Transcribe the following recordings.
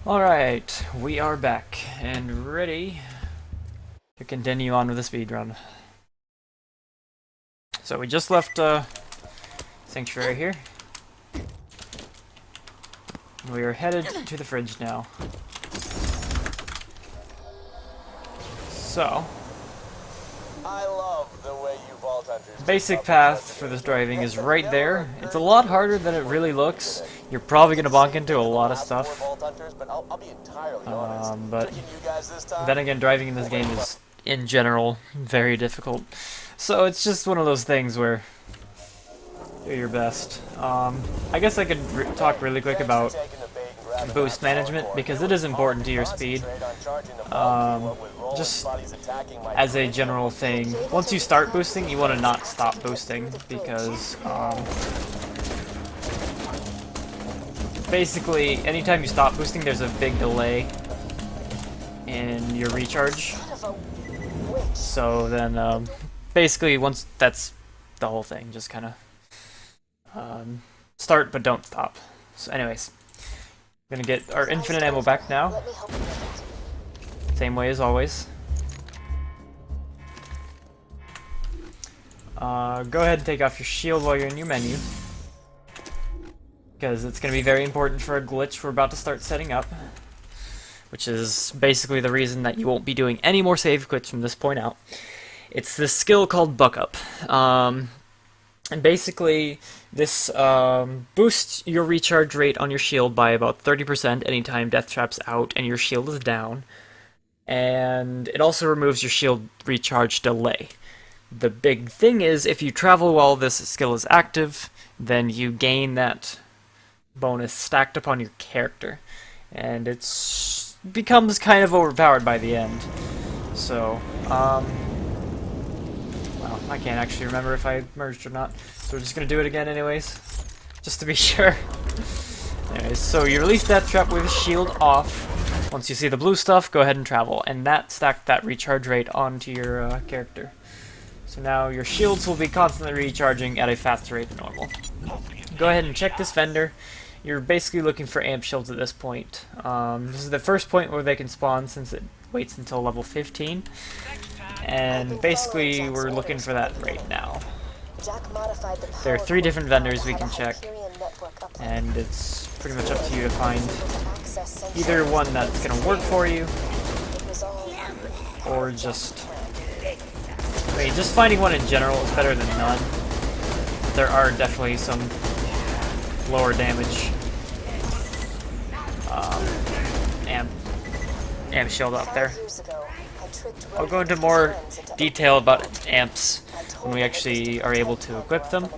Alright, we are back and ready to continue on with the speedrun. So we just left Sanctuary here. We are headed to the fridge now. So, I love the way you vault hunters. basic path for this driving is right there. It's a lot harder than it really looks. You're probably gonna bonk into a lot of stuff. But then again, driving in this game is, in general, very difficult. So it's just one of those things where do your best. I guess I could talk really quick about boost management because it is important to your speed. Just as a general thing, once you start boosting, you want to not stop boosting because basically anytime you stop boosting, there's a big delay in your recharge. So then basically once that's the whole thing, just kind of start but don't stop. So anyways, we're gonna get our infinite ammo back now. Same way as always. Go ahead and take off your shield while you're in your menu, because it's going to be very important for a glitch we're about to start setting up, which is basically the reason that you won't be doing any more save quits from this point out. It's this skill called Buck Up. And basically, this boosts your recharge rate on your shield by about 30% anytime Death Trap's out and your shield is down. And it also removes your shield recharge delay. The big thing is, if you travel while this skill is active, then you gain that bonus stacked upon your character. And it becomes kind of overpowered by the end. So, well, I can't actually remember if I merged or not, so we're just gonna do it again anyways, just to be sure. Anyways, so you release Death Trap with shield off. Once you see the blue stuff, go ahead and travel, and that stacked that recharge rate onto your character. So now your shields will be constantly recharging at a faster rate than normal. Go ahead and check this vendor. You're basically looking for amp shields at this point. This is the first point where they can spawn since it waits until level 15. And basically we're looking for that right now. There are 3 different vendors we can check, and it's pretty much up to you to find either one that's going to work for you, or just... I mean, just finding one in general is better than none. There are definitely some lower damage amp shield out there. I'll go into more detail about amps when we actually are able to equip them,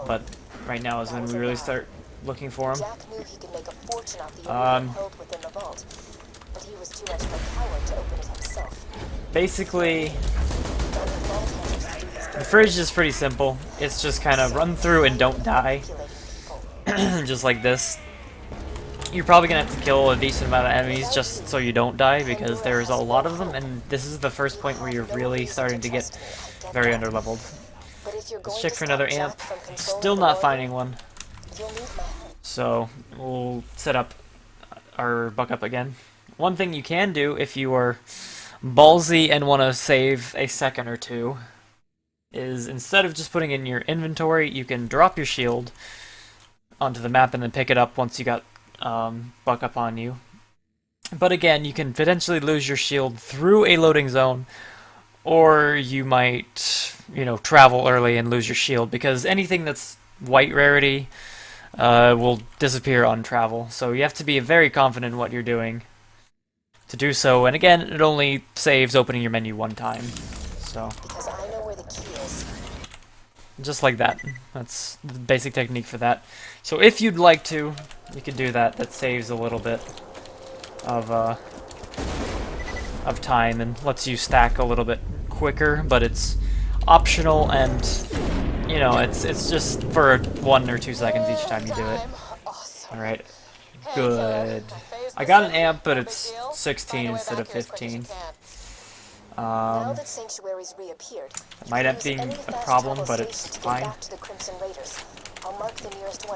but right now is when we really start looking for them. Basically, the fridge is pretty simple. It's just kind of run through and don't die, just like this. You're probably going to have to kill a decent amount of enemies just so you don't die, because there's a lot of them, and this is the first point where you're really starting to get very underleveled. Let's check for another amp. Still not finding one. So we'll set up our Buck Up again. One thing you can do if you are ballsy and want to save a second or two is, instead of just putting it in your inventory, you can drop your shield onto the map and then pick it up once you got Buck Up on you. But again, you can potentially lose your shield through a loading zone, or you might, travel early and lose your shield, because anything that's white rarity will disappear on travel. So you have to be very confident in what you're doing to do so, and again, it only saves opening your menu one time. So just like that. That's the basic technique for that. So if you'd like to, you can do that. That saves a little bit of time and lets you stack a little bit quicker, but it's optional, and it's just for 1 or 2 seconds each time you do it. Alright, good. I got an amp, but it's 16 instead of 15. That might end up being a problem, but it's fine.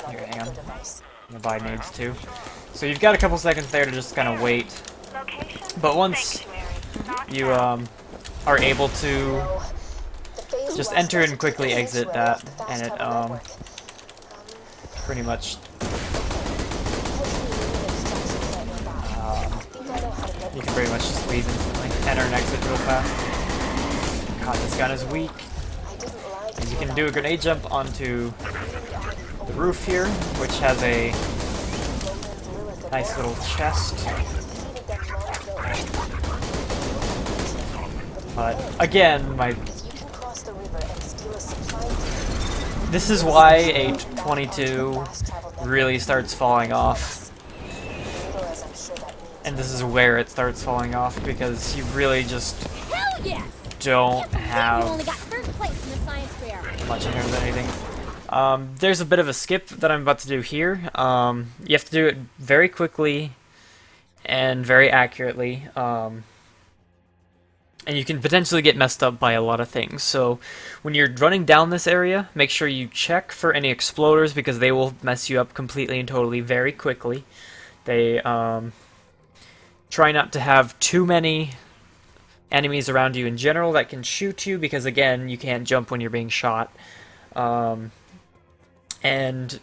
Here, hang on. The buy needs to. So you've got a couple seconds there to just kind of wait. But once you are able to just enter and quickly exit that, and it pretty much you can pretty much just leave instantly. Enter and exit real fast. God, this gun is weak. And you can do a grenade jump onto the roof here, which has a nice little chest. But again, this is why a 22 really starts falling off. And this is where it starts falling off, because you really just don't have much in terms of anything. There's a bit of a skip that I'm about to do here. You have to do it very quickly and very accurately. And you can potentially get messed up by a lot of things. So when you're running down this area, make sure you check for any exploders, because they will mess you up completely and totally very quickly. They try not to have too many enemies around you in general that can shoot you, because again, you can't jump when you're being shot. And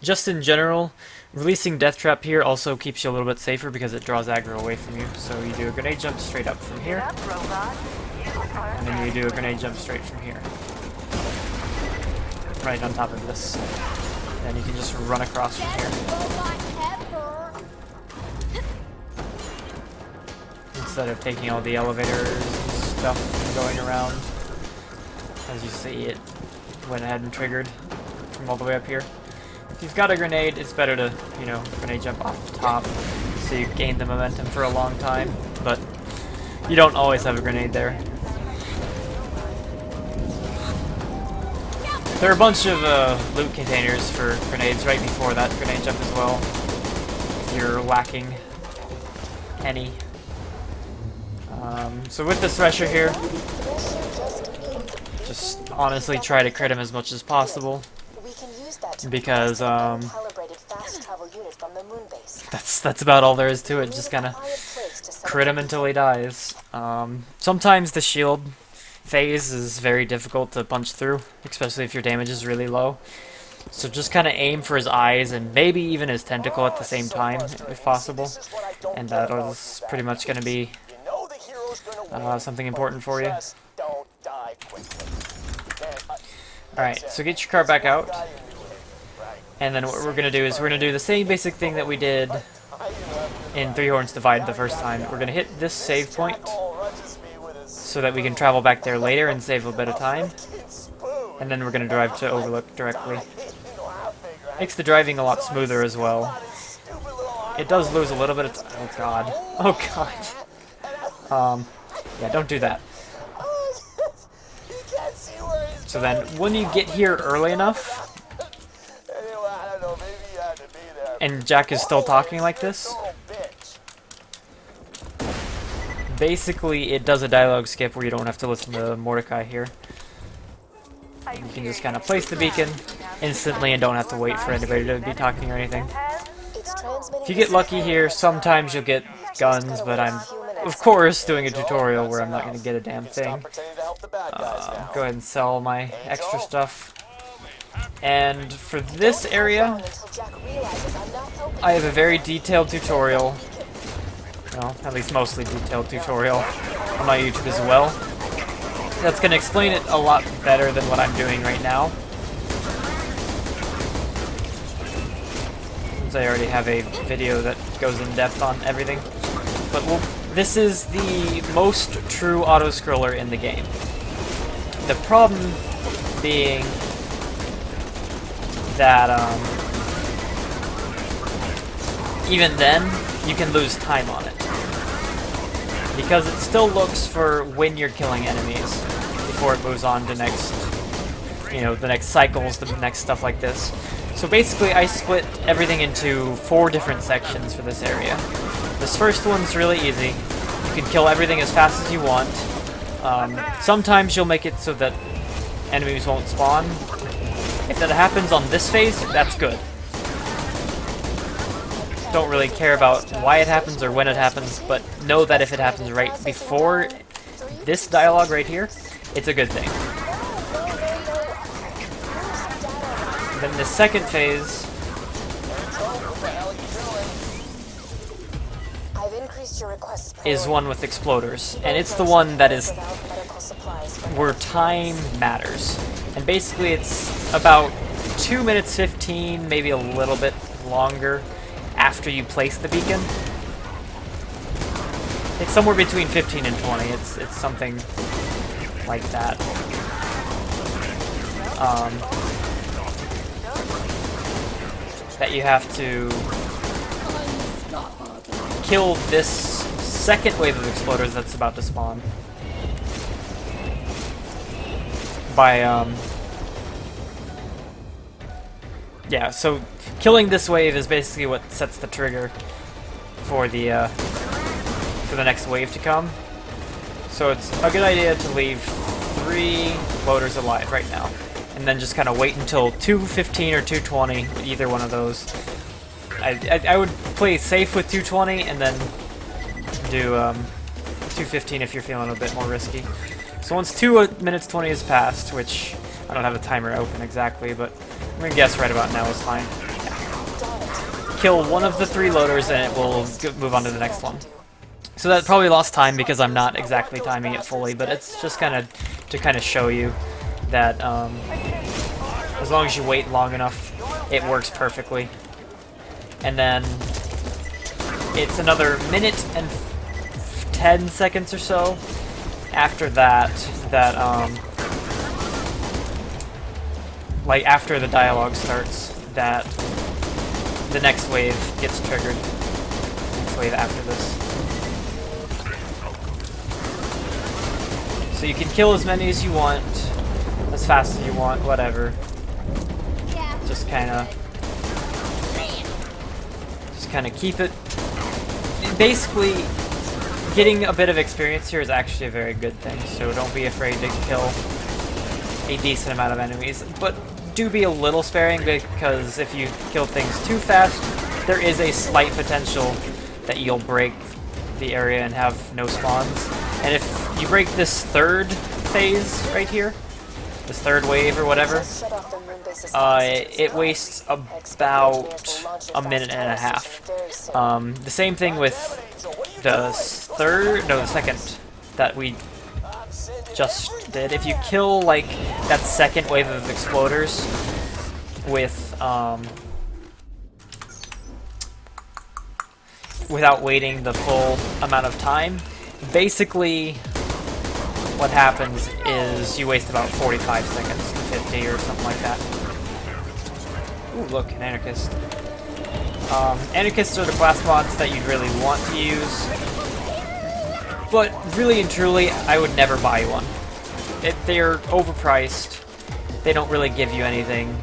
just in general, releasing Death Trap here also keeps you a little bit safer, because it draws aggro away from you. So you do a grenade jump straight up from here, and then you do a grenade jump straight from here, right on top of this. Then you can just run across from here, instead of taking all the elevators and stuff and going around. As you see, it went ahead and triggered from all the way up here. If you've got a grenade, it's better to, you know, grenade jump off the top, so you gain the momentum for a long time, but you don't always have a grenade there. There are a bunch of loot containers for grenades right before that grenade jump as well, if you're lacking any. So with this Thresher here, just honestly try to crit him as much as possible, because that's about all there is to it. Just kind of crit him until he dies. Sometimes the shield phase is very difficult to punch through, especially if your damage is really low. So just kind of aim for his eyes and maybe even his tentacle at the same time, if possible. And that is pretty much going to be something important for you. Alright, so get your car back out. And then what we're going to do is we're going to do the same basic thing that we did in Three Horns Divide the first time. We're going to hit this save point so that we can travel back there later and save a bit of time. And then we're going to drive to Overlook directly. Makes the driving a lot smoother as well. It does lose a little bit of time. Oh god. Oh god. Yeah, don't do that. So then, when you get here early enough, and Jack is still talking like this, basically it does a dialogue skip where you don't have to listen to Mordecai here. You can just kind of place the beacon instantly and don't have to wait for anybody to be talking or anything. If you get lucky here, sometimes you'll get guns, but I'm, of course, doing a tutorial where I'm not going to get a damn thing. Go ahead and sell my extra stuff. And for this area, I have a very detailed tutorial, well, at least mostly detailed tutorial on my YouTube as well. That's going to explain it a lot better than what I'm doing right now, since I already have a video that goes in depth on everything. But this is the most true auto-scroller in the game. The problem being that even then, you can lose time on it, because it still looks for when you're killing enemies before it moves on to next, you know, the next cycles, the next stuff like this. So basically, I split everything into 4 different sections for this area. This first one's really easy. You can kill everything as fast as you want. Sometimes you'll make it so that enemies won't spawn. If that happens on this phase, that's good. don't really care about why it happens or when it happens, but know that if it happens right before this dialogue right here, it's a good thing. Then the second phase is one with exploders, and it's the one that is where time matters. And basically it's about 2 minutes 15, maybe a little bit longer after you place the beacon. It's somewhere between 15 and 20. It's something like that. That you have to kill this second wave of exploders that's about to spawn by yeah, so killing this wave is basically what sets the trigger for the next wave to come. So it's a good idea to leave 3 loaders alive right now, and then just kind of wait until 2:15 or 2:20, either one of those. I would play safe with 2:20 and then do 2:15 if you're feeling a bit more risky. So once 2 minutes 20 has passed, which I don't have a timer open exactly, but I'm gonna guess right about now is fine. Yeah. Kill one of the 3 loaders and it will move on to the next one. So that probably lost time because I'm not exactly timing it fully, but it's just kind of to show you that as long as you wait long enough, it works perfectly. And then it's another minute and 10 seconds or so after that, like after the dialogue starts, that the next wave gets triggered. Next wave after this. So you can kill as many as you want, as fast as you want, whatever. Just kind of keep it. Basically, getting a bit of experience here is actually a very good thing, so don't be afraid to kill a decent amount of enemies, but do be a little sparing, because if you kill things too fast, there is a slight potential that you'll break the area and have no spawns. And if you break this third phase right here, this third wave or whatever, it wastes about a minute and a half. The same thing with the second that we just did. If you kill like that second wave of exploders with without waiting the full amount of time, basically what happens is you waste about 45 seconds to 50 or something like that. Ooh, look, an anarchist. Anarchists are the class mods that you'd really want to use, but really and truly, I would never buy one. They're overpriced. They don't really give you anything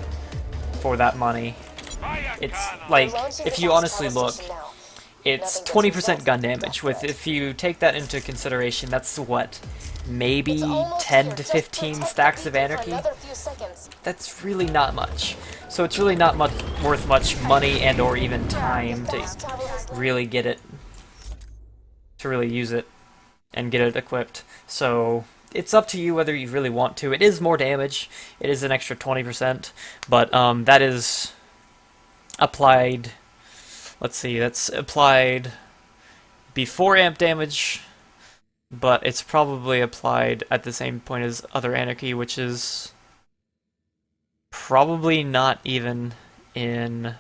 for that money. It's like, if you honestly look, it's 20% gun damage. If you take that into consideration, that's what, maybe 10 to 15 stacks of anarchy? That's really not much. So it's really not worth much money and or even time to really get it, to really use it and get it equipped. So it's up to you whether you really want to. It is more damage. It is an extra 20%, but that is applied. Let's see, that's applied before amp damage, but it's probably applied at the same point as other anarchy, which is probably not even in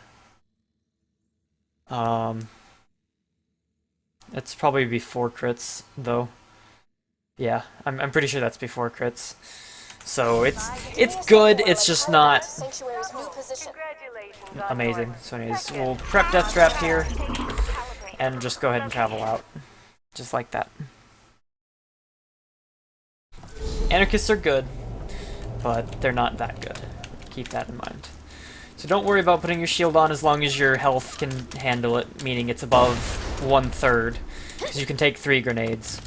it's probably before crits though. Yeah, I'm pretty sure that's before crits. So it's good, it's just not amazing. So anyways, we'll prep Death Trap here and just go ahead and travel out. Just like that. Anarchists are good, but they're not that good. Keep that in mind. So don't worry about putting your shield on as long as your health can handle it, meaning it's above 1/3, because you can take 3 grenades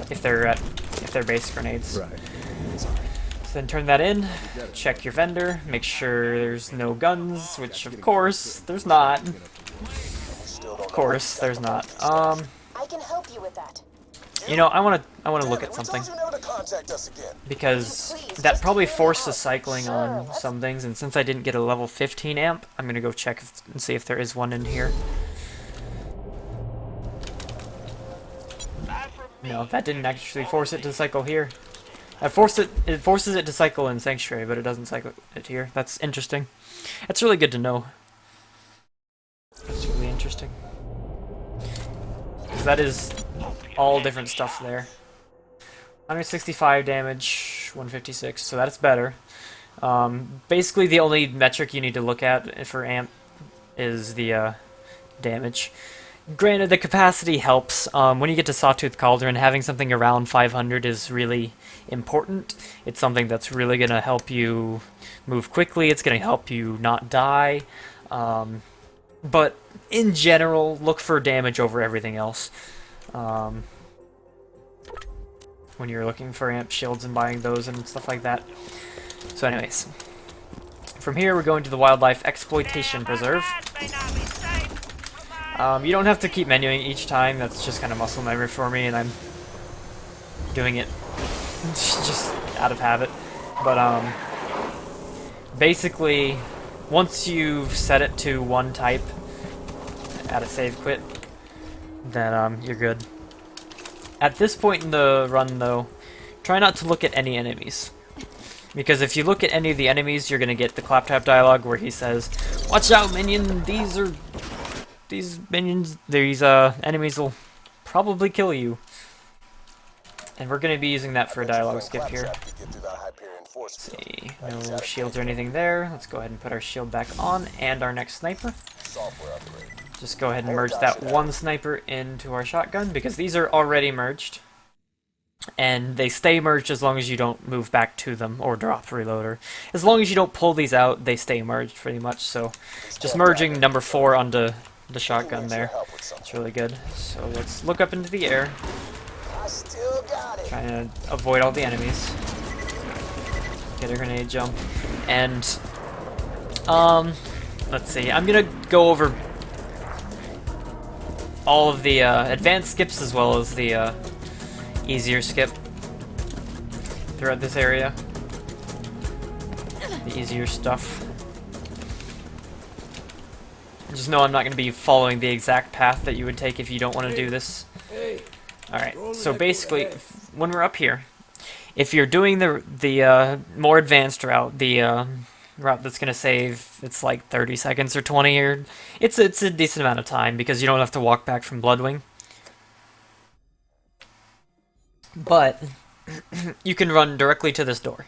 if they're base grenades. Right. So Then turn that in, check your vendor, make sure there's no guns, which of course there's not. Of course there's not. I can help you with that. You know, I wanna look at something. Because that probably forced the cycling on some things, and since I didn't get a level 15 amp, I'm gonna go check and see if there is one in here. No, that didn't actually force it to cycle here. It forces it to cycle in Sanctuary, but it doesn't cycle it here. That's interesting. That's really good to know. That's really interesting. Because that is all different stuff there. 165 damage, 156, so that's better. Basically, the only metric you need to look at for amp is the damage. Granted, the capacity helps. When you get to Sawtooth Cauldron, having something around 500 is really important. It's something that's really going to help you move quickly. It's going to help you not die. But in general, look for damage over everything else. When you're looking for amp shields and buying those and stuff like that. So anyways, from here we're going to the Wildlife Exploitation Preserve. You don't have to keep menuing each time, that's just kind of muscle memory for me, and I'm doing it just out of habit. But basically, once you've set it to one type at a save quit, then you're good. At this point in the run, though, try not to look at any enemies. Because if you look at any of the enemies, you're going to get the claptrap dialogue where he says, "Watch out, minion, these enemies will probably kill you." And we're going to be using that for a dialogue skip here. Let's see, no shields or anything there. Let's go ahead and put our shield back on, and our next sniper. Just go ahead and merge that one sniper into our shotgun, because these are already merged. And they stay merged as long as you don't move back to them or drop reloader. As long as you don't pull these out, they stay merged pretty much. So just merging number 4 onto the shotgun there. It's really good. So let's look up into the air. Trying to avoid all the enemies. Get a grenade jump. And let's see. I'm gonna go over all of the advanced skips as well as the easier skip throughout this area. The easier stuff. Just know I'm not going to be following the exact path that you would take if you don't want to do this. Alright, so basically, when we're up here, if you're doing the more advanced route, the route that's going to save, it's like 30 seconds or 20, or it's a decent amount of time because you don't have to walk back from Bloodwing. But you can run directly to this door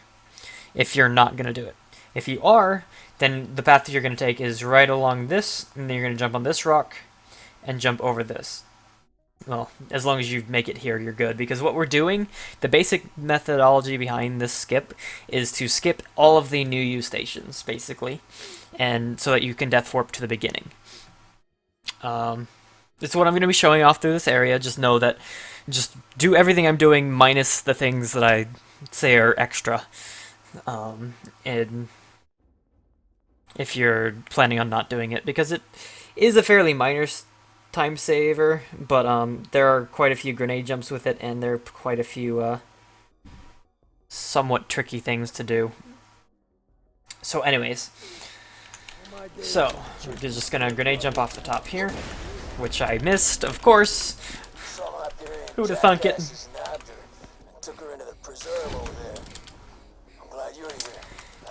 if you're not going to do it. If you are, then the path that you're going to take is right along this, and then you're going to jump on this rock and jump over this. Well, as long as you make it here, you're good. Because what we're doing, the basic methodology behind this skip is to skip all of the new use stations, basically, and so that you can death warp to the beginning. It's what I'm going to be showing off through this area. Just know that, just do everything I'm doing minus the things that I say are extra. And if you're planning on not doing it, because it is a fairly minor time saver, but there are quite a few grenade jumps with it, and there are quite a few somewhat tricky things to do. So anyways, so we're just gonna grenade jump off the top here, which I missed, of course. Who'd have thunk it?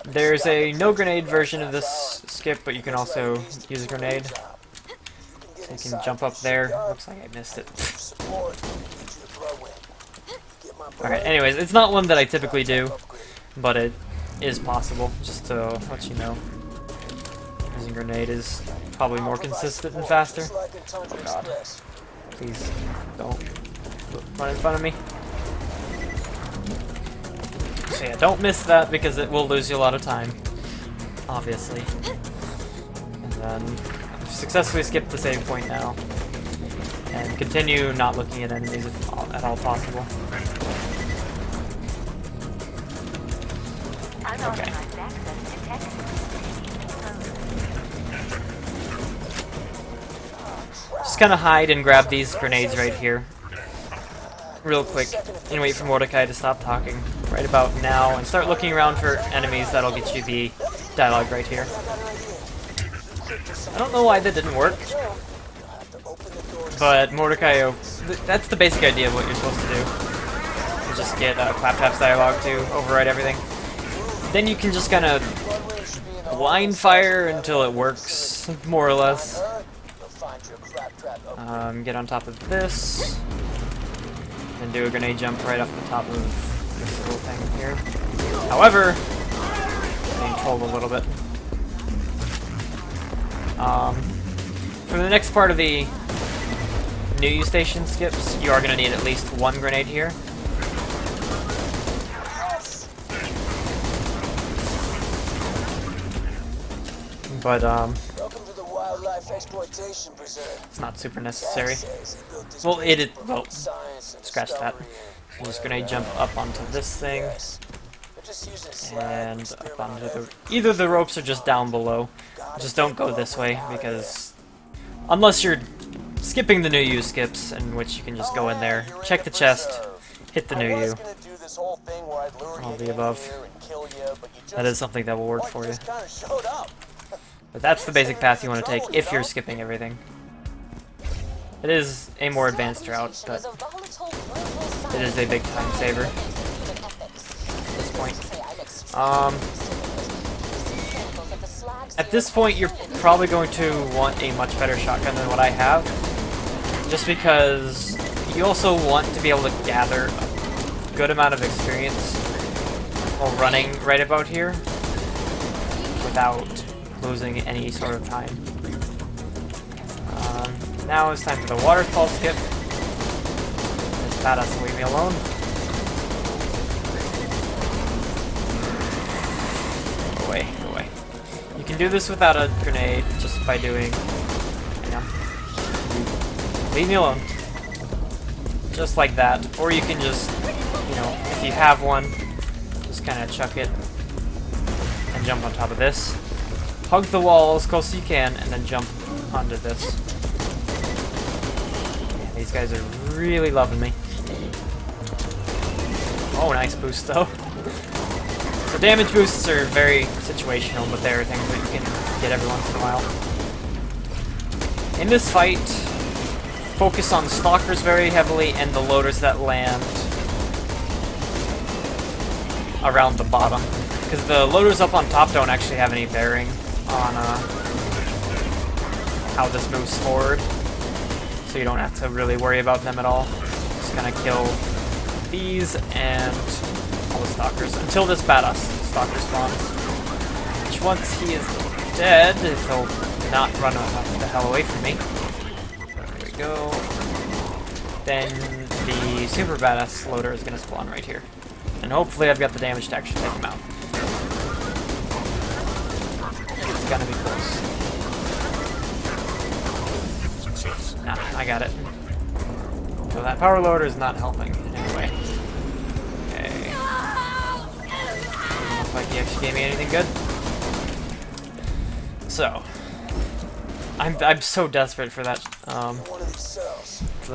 There's a no grenade version of this skip, but you can also use a grenade. So you can jump up there. Looks like I missed it. Alright, anyways, it's not one that I typically do, but it is possible, just to let you know. Using grenade is probably more consistent and faster. Oh god. Please, don't run in front of me. So yeah, don't miss that because it will lose you a lot of time, obviously. And then I've successfully skipped the save point now, and continue not looking at enemies if at all possible. Okay. Just kind of hide and grab these grenades right here. Real quick. And wait for Mordecai to stop talking right about now. And start looking around for enemies that'll get you the dialogue right here. I don't know why that didn't work. But Mordecai, that's the basic idea of what you're supposed to do. You just get Claptrap's dialogue to override everything. Then you can just kind of blind fire until it works, more or less. Get on top of this. And do a grenade jump right off the top of this little thing here. However, being trolled a little bit. For the next part of the new use station skips, you are going to need at least one grenade here. But, Welcome to the wildlife exploitation preserve. it's not super necessary. Well, well, scratch that. I'm just gonna jump up onto this thing, and up onto the... Either the ropes are just down below. Just don't go this way, because... Unless you're skipping the new use skips, in which you can just go in there, check the chest, hit the new you. All the above. That is something that will work for you. But that's the basic path you want to take if you're skipping everything. It is a more advanced route, but it is a big time saver at this point. At this point, you're probably going to want a much better shotgun than what I have, just because you also want to be able to gather a good amount of experience while running right about here without losing any sort of time. Now it's time for the waterfall skip. This badass will leave me alone. Go away, go away. You can do this without a grenade just by doing... Leave me alone. Just like that. Or you can just, you know, if you have one, just kind of chuck it and jump on top of this. Hug the wall as close as you can, and then jump onto this. Yeah, these guys are really loving me. Oh, nice boost though. So damage boosts are very situational, but they are things that you can get every once in a while. In this fight, focus on stalkers very heavily and the loaders that land around the bottom. Because the loaders up on top don't actually have any bearing on how this moves forward, so you don't have to really worry about them at all. Just gonna kill these and all the stalkers until this badass stalker spawns. Which once he is dead, he'll not run the hell away from me. There we go. Then the super badass loader is gonna spawn right here, and hopefully I've got the damage to actually take him out. It's gonna be close. Nah, I got it. So that power loader is not helping in any way. Okay. Doesn't look like he actually gave me anything good. So, I'm so desperate for that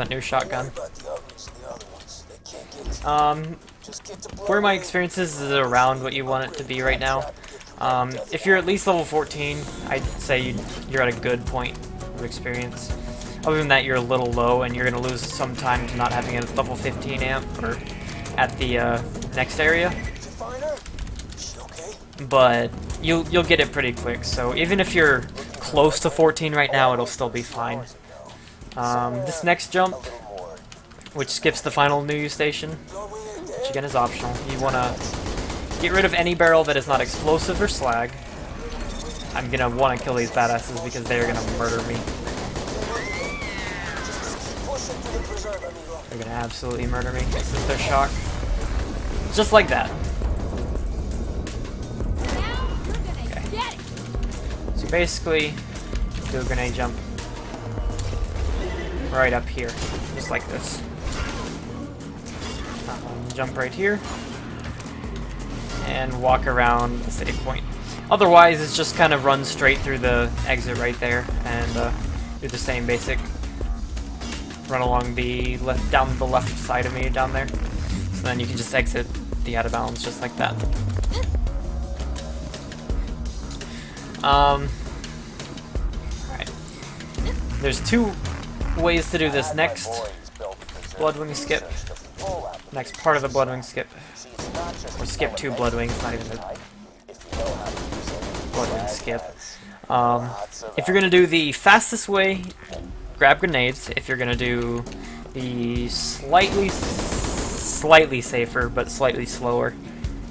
new shotgun. Where my experience is around what you want it to be right now. If you're at least level 14, I'd say you're at a good point of experience. Other than that, you're a little low, and you're going to lose some time to not having a level 15 amp or at the next area. But you'll get it pretty quick. So even if you're close to 14 right now, it'll still be fine. This next jump, which skips the final new use station, which again is optional. You want to get rid of any barrel that is not explosive or slag. I'm going to want to kill these badasses because they're going to murder me. They're going to absolutely murder me. This is their shock. Just like that. Okay. So basically, do a grenade jump right up here. Just like this. Jump right here. and walk around the save point. Otherwise, it's just kind of run straight through the exit right there and do the same basic run along the left, down the left side of me down there. So then you can just exit the out of bounds just like that. Alright. There's two ways to do this next Bloodwing skip. Next part of the Bloodwing skip. Or skip 2 Bloodwings, not even the Bloodwing skip. If you're gonna do the fastest way, grab grenades. If you're gonna do the slightly safer but slightly slower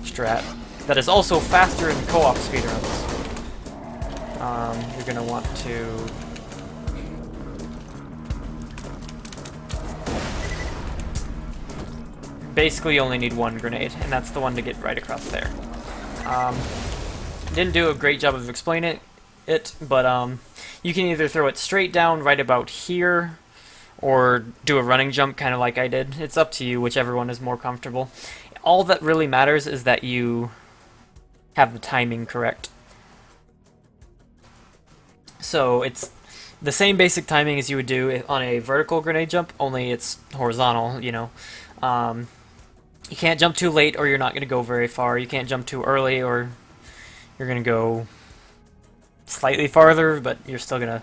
strat, that is also faster in co-op speedruns, you're gonna want to basically only need one grenade, and that's the one to get right across there. Didn't do a great job of explaining it, but you can either throw it straight down right about here, or do a running jump kind of like I did. It's up to you, whichever one is more comfortable. All that really matters is that you have the timing correct. So it's the same basic timing as you would do on a vertical grenade jump, only it's horizontal, you know. You can't jump too late or you're not going to go very far. You can't jump too early or you're going to go slightly farther, but you're still going to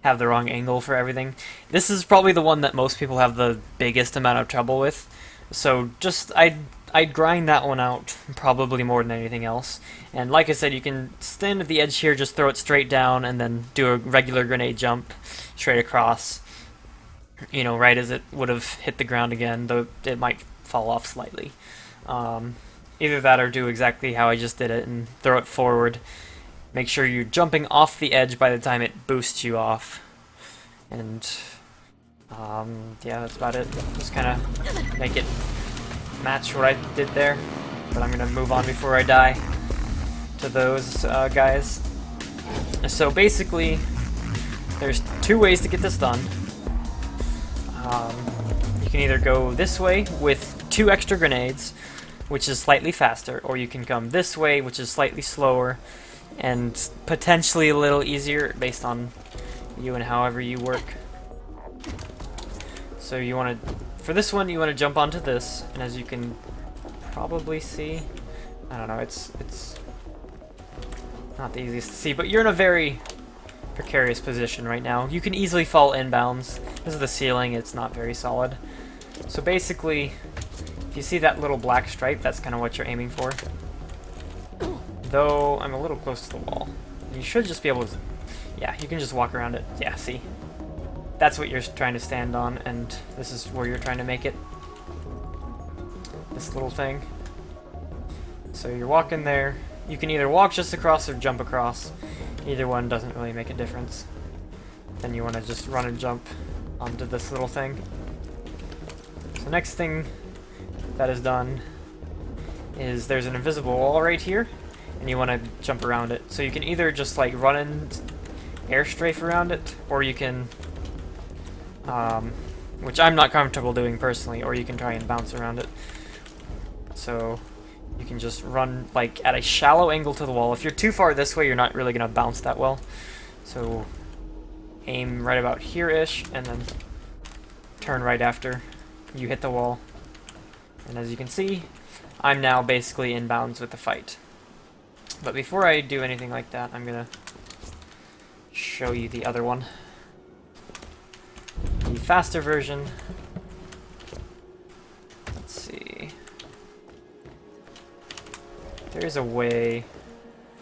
have the wrong angle for everything. This is probably the one that most people have the biggest amount of trouble with. So just, I'd grind that one out probably more than anything else. And like I said, you can stand at the edge here, just throw it straight down, and then do a regular grenade jump straight across. You know, right as it would have hit the ground again, though it might fall off slightly. Either that or do exactly how I just did it and throw it forward. Make sure you're jumping off the edge by the time it boosts you off. And yeah, that's about it. Just kind of make it match what I did there. But I'm going to move on before I die to those guys. So basically, there's two ways to get this done. You can either go this way with 2 extra grenades, which is slightly faster, or you can come this way, which is slightly slower and potentially a little easier based on you and however you work. So you want to, for this one, you want to jump onto this, and as you can probably see, I don't know, it's not the easiest to see, but you're in a very precarious position right now. You can easily fall inbounds. This is the ceiling, it's not very solid. So basically, if you see that little black stripe, that's kind of what you're aiming for. Though, I'm a little close to the wall. You should just be able to, yeah, you can just walk around it. Yeah, see? That's what you're trying to stand on, and this is where you're trying to make it. This little thing. So you're walking there. You can either walk just across or jump across. Either one doesn't really make a difference. Then you want to just run and jump onto this little thing. So next thing that is done is there's an invisible wall right here, and you want to jump around it. So you can either just like run and air strafe around it, or you can, which I'm not comfortable doing personally, or you can try and bounce around it. So you can just run like at a shallow angle to the wall. If you're too far this way, you're not really going to bounce that well. So aim right about here-ish, and then turn right after you hit the wall. And as you can see, I'm now basically in bounds with the fight. But before I do anything like that, I'm going to show you the other one. The faster version. Let's see. There's a way.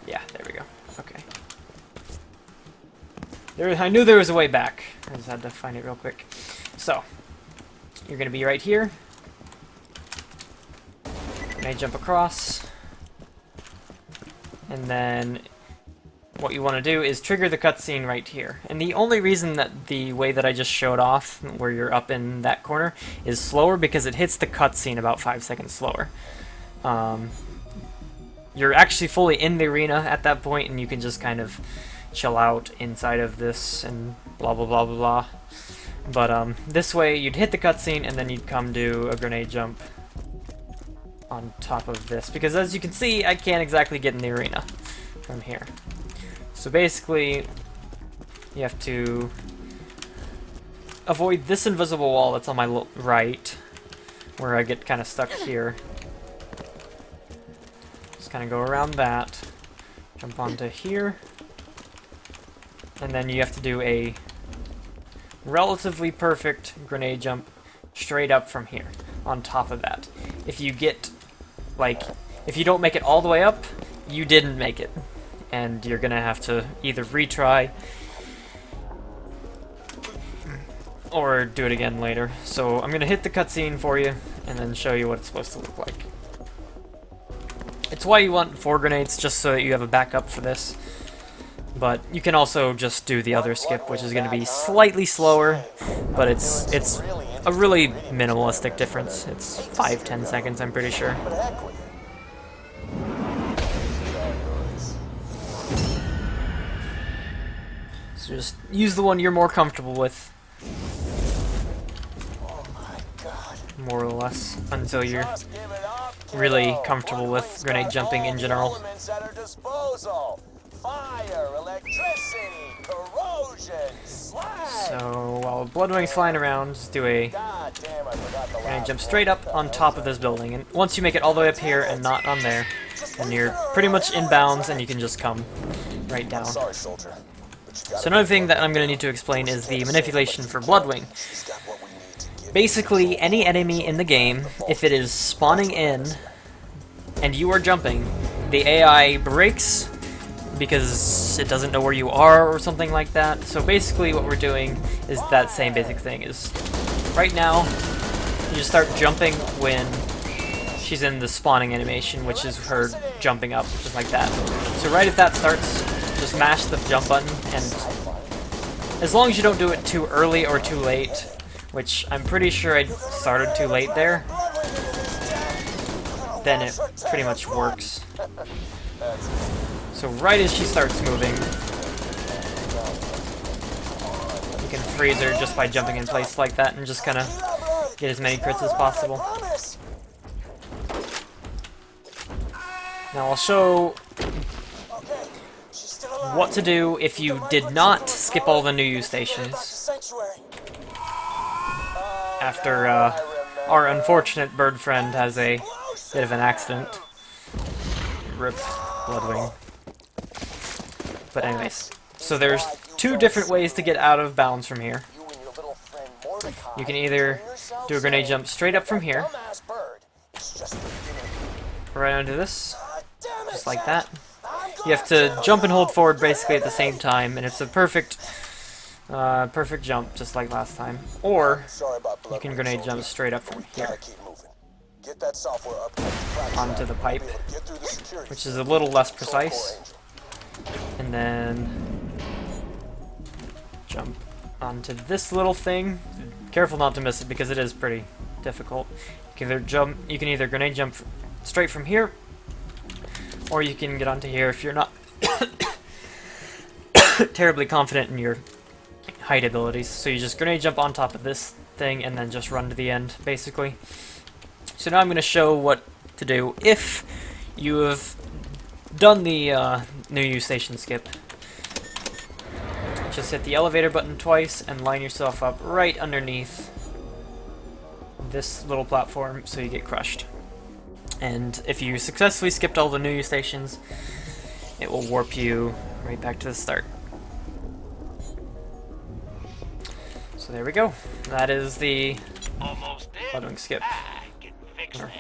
Yeah, there we go. Okay. I knew there was a way back. I just had to find it real quick. So, you're going to be right here. And I jump across. And then what you want to do is trigger the cutscene right here. And the only reason that the way that I just showed off, where you're up in that corner, is slower because it hits the cutscene about 5 seconds slower. You're actually fully in the arena at that point, and you can just kind of chill out inside of this and blah blah blah blah blah. But this way, you'd hit the cutscene, and then you'd come do a grenade jump. on top of this, because as you can see, I can't exactly get in the arena from here. So basically, you have to avoid this invisible wall that's on my right, where I get kind of stuck here. Just kind of go around that, jump onto here, and then you have to do a relatively perfect grenade jump straight up from here, on top of that. If you get, like, if you don't make it all the way up, you didn't make it. And you're gonna have to either retry or do it again later. So I'm gonna hit the cutscene for you and then show you what it's supposed to look like. It's why you want 4 grenades, just so that you have a backup for this. But you can also just do the other skip, which is gonna be slightly slower, but it's a really minimalistic difference. It's 5-10 seconds, I'm pretty sure. So just use the one you're more comfortable with. More or less, until you're really comfortable with grenade jumping in general. Fire, electricity, corrosion, slag. So while Bloodwing's flying around, just do a grenade jump straight up on top of this building. And once you make it all the way up here and not on there, then you're pretty much in bounds and you can just come right down. So another thing that I'm going to need to explain is the manipulation for Bloodwing. Basically, any enemy in the game, if it is spawning in and you are jumping, the AI breaks because it doesn't know where you are or something like that. So basically what we're doing is that same basic thing. Is right now, you just start jumping when she's in the spawning animation, which is her jumping up, just like that. So right if that starts, just mash the jump button, and as long as you don't do it too early or too late, which I'm pretty sure I started too late there, then it pretty much works. So right as she starts moving, you can freeze her just by jumping in place like that and just kind of get as many crits as possible. Now I'll show what to do if you did not skip all the new use stations after our unfortunate bird friend has a bit of an accident. Rip Bloodwing. But anyways, so there's 2 different ways to get out of bounds from here. You can either do a grenade jump straight up from here, right onto this, just like that. You have to jump and hold forward basically at the same time, and it's a perfect jump, just like last time. Or you can grenade jump straight up from here onto the pipe, which is a little less precise. And then jump onto this little thing. Careful not to miss it because it is pretty difficult. You can either grenade jump straight from here, or you can get onto here if you're not terribly confident in your height abilities. So you just grenade jump on top of this thing and then just run to the end, basically. So now I'm going to show what to do if you have done the new use station skip. Just hit the elevator button twice and line yourself up right underneath this little platform so you get crushed. And if you successfully skipped all the new use stations, it will warp you right back to the start. So there we go. That is the Bloodwing skip. Or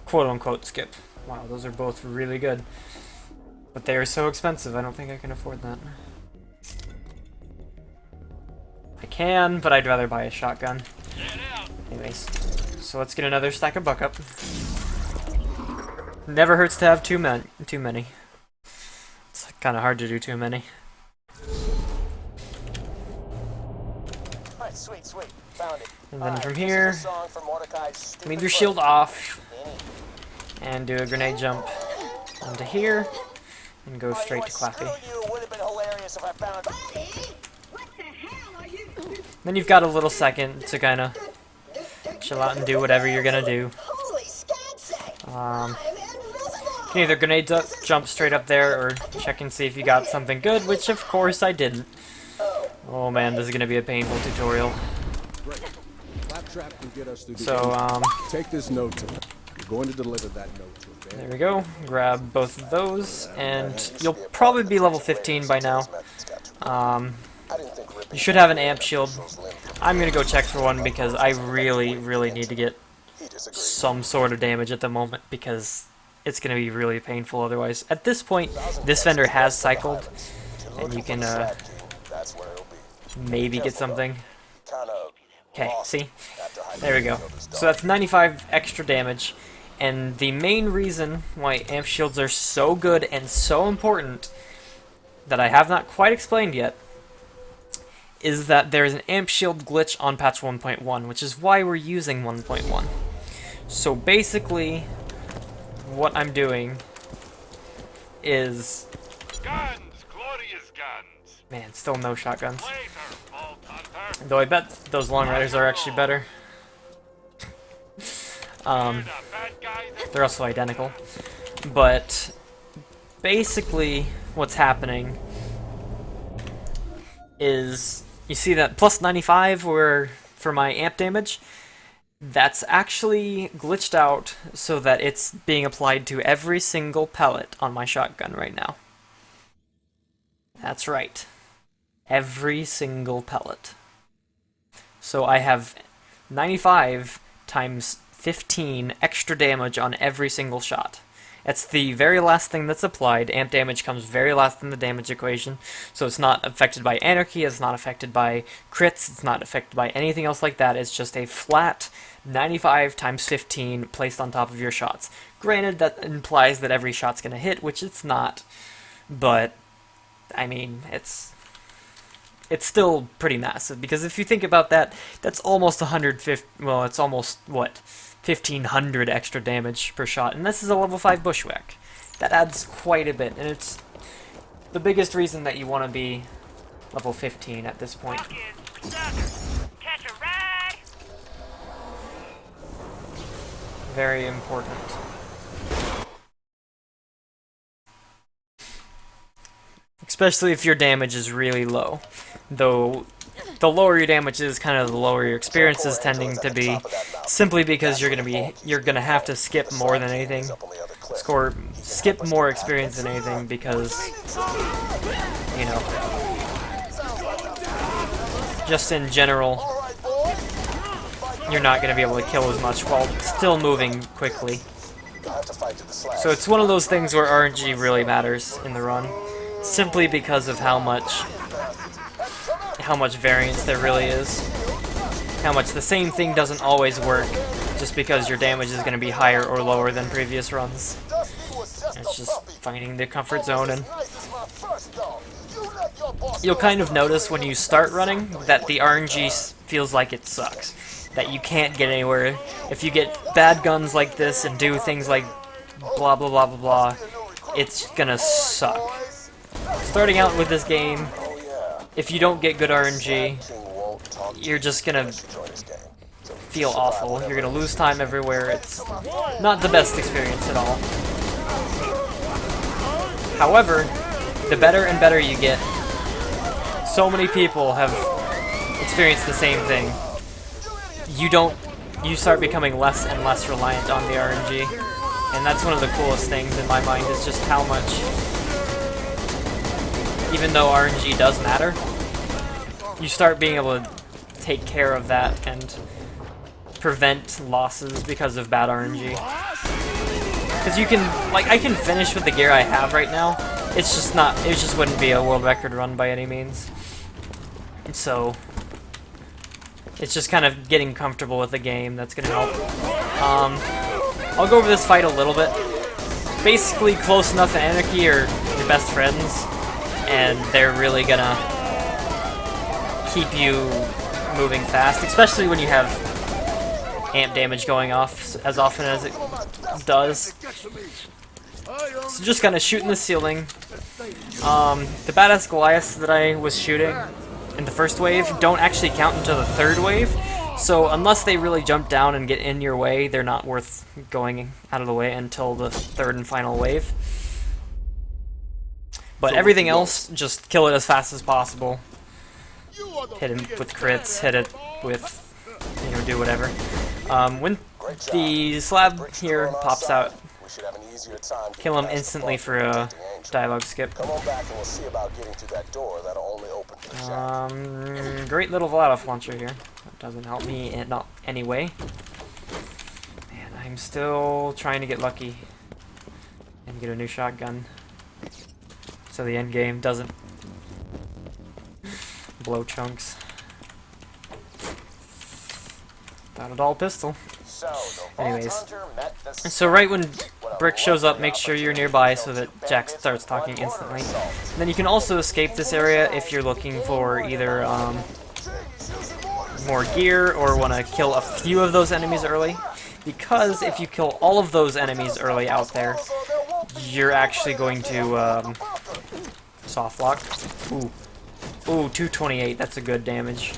quote-unquote skip. Wow, those are both really good. But they are so expensive, I don't think I can afford that. I can, but I'd rather buy a shotgun. Anyways, so let's get another stack of buck up. Never hurts to have too many. It's kind of hard to do too many. Sweet, found it. And then from here, leave your shield off and do a grenade jump onto here and go straight to Clappy. Then you've got a little second to kind of chill out and do whatever you're gonna do. You can either grenade up, jump straight up there, or check and see if you got something good, which of course I didn't. Oh man, this is gonna be a painful tutorial. So, take this note to You're going to deliver that note to a there we go. Grab both of those, and you'll probably be level 15 by now. You should have an amp shield. I'm gonna go check for one because I really, really need to get some sort of damage at the moment because it's gonna be really painful otherwise. At this point, this vendor has cycled, and you can maybe get something. Okay, see? There we go. So that's 95 extra damage, and the main reason why amp shields are so good and so important that I have not quite explained yet is that there is an amp shield glitch on patch 1.1, which is why we're using 1.1. So basically, what I'm doing is... Guns! Glorious guns! Man, still no shotguns. Though I bet those long riders are actually better. They're also identical. But basically what's happening is you see that plus 95 for my amp damage. That's actually glitched out so that it's being applied to every single pellet on my shotgun right now. That's right. Every single pellet. So I have 95 times 15 extra damage on every single shot. That's the very last thing that's applied. Amp damage comes very last in the damage equation, so it's not affected by anarchy, it's not affected by crits, it's not affected by anything else like that. It's just a flat 95 times 15 placed on top of your shots. Granted, that implies that every shot's gonna hit, which it's not, but I mean, it's still pretty massive, because if you think about that, that's almost 150, well, it's almost, what, 1,500 extra damage per shot, and this is a level 5 bushwhack. That adds quite a bit, and it's the biggest reason that you want to be level 15 at this point. Catch a ride! Very important. Especially if your damage is really low. Though the lower your damage is, kind of the lower your experience is tending to be, simply because you're gonna have to skip more than anything. Skip more experience than anything because, you know, just in general, you're not gonna be able to kill as much while still moving quickly. So it's one of those things where RNG really matters in the run, simply because of how much variance there really is. How much the same thing doesn't always work just because your damage is going to be higher or lower than previous runs. It's just finding the comfort zone, and you'll kind of notice when you start running that the RNG feels like it sucks. That you can't get anywhere. If you get bad guns like this and do things like blah blah blah blah blah, it's gonna suck. Starting out with this game, if you don't get good RNG, you're just gonna feel awful. You're gonna lose time everywhere. It's not the best experience at all. However, the better and better you get, so many people have experienced the same thing. You start becoming less and less reliant on the RNG. And that's one of the coolest things in my mind, is just how much, even though RNG does matter, you start being able to take care of that and prevent losses because of bad RNG. Because you can, like, I can finish with the gear I have right now. It just wouldn't be a world record run by any means. And so, it's just kind of getting comfortable with the game that's gonna help. I'll go over this fight a little bit. Basically, Close Enough and Anarchy are your best friends, and they're really gonna keep you moving fast, especially when you have amp damage going off as often as it does. So just kind of shooting the ceiling. The badass Goliaths that I was shooting in the first wave don't actually count until the third wave, So unless they really jump down and get in your way, they're not worth going out of the way until the third and final wave. But everything else, just kill it as fast as possible. Hit him with crits, hit it with, you know, do whatever. When the slab here pops out, kill him instantly for a dialogue skip. Come on back and we'll see about getting to that door that'll only open for Jack. Great little Vladoff launcher here. That doesn't help me in any way. And I'm still trying to get lucky and get a new shotgun, so the end game doesn't blow chunks. Not at all pistol. Anyways, so right when Brick shows up, make sure you're nearby so that Jack starts talking instantly. And then you can also escape this area if you're looking for either more gear or want to kill a few of those enemies early. Because if you kill all of those enemies early out there, you're actually going to soft lock. Ooh, 228, that's a good damage.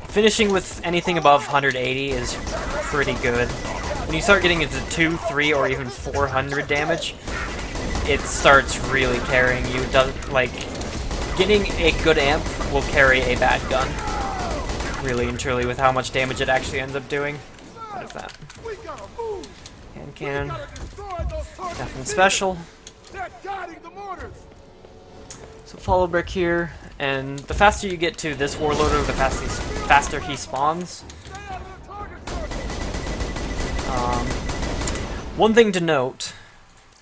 Finishing with anything above 180 is pretty good. When you start getting into 2, 3, or even 400 damage, it starts really carrying you. Like, getting a good amp will carry a bad gun. Really and truly, with how much damage it actually ends up doing. What is that? Hand cannon. Nothing special. So follow Brick here, and the faster you get to this warlord, the faster he spawns. One thing to note,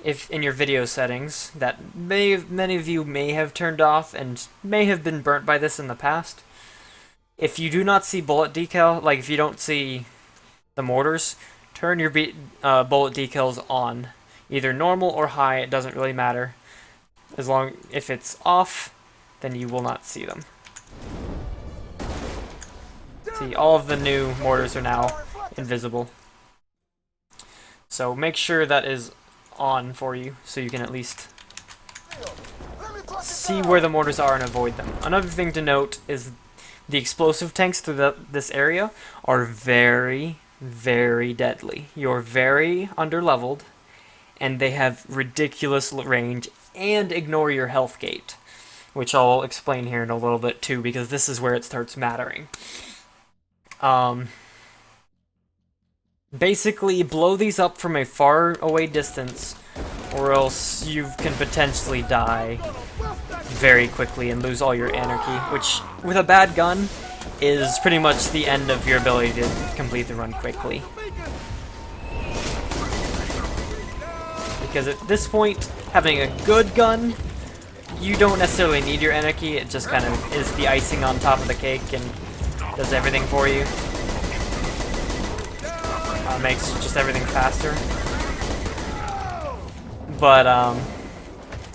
if in your video settings, that many of you may have turned off and may have been burnt by this in the past, if you do not see bullet decal, like if you don't see the mortars, turn your bullet decals on. Either normal or high, it doesn't really matter. As long if it's off, then you will not see them. See, all of the new mortars are now invisible. So make sure that is on for you, so you can at least see where the mortars are and avoid them. Another thing to note is the explosive tanks through this area are very, very deadly. You're very underleveled, and they have ridiculous range, and ignore your health gate, which I'll explain here in a little bit too, because this is where it starts mattering. Basically, blow these up from a far away distance, or else you can potentially die very quickly and lose all your anarchy, which, with a bad gun, is pretty much the end of your ability to complete the run quickly. Because at this point, having a good gun, you don't necessarily need your anarchy, it just kind of is the icing on top of the cake and does everything for you. Makes just everything faster. But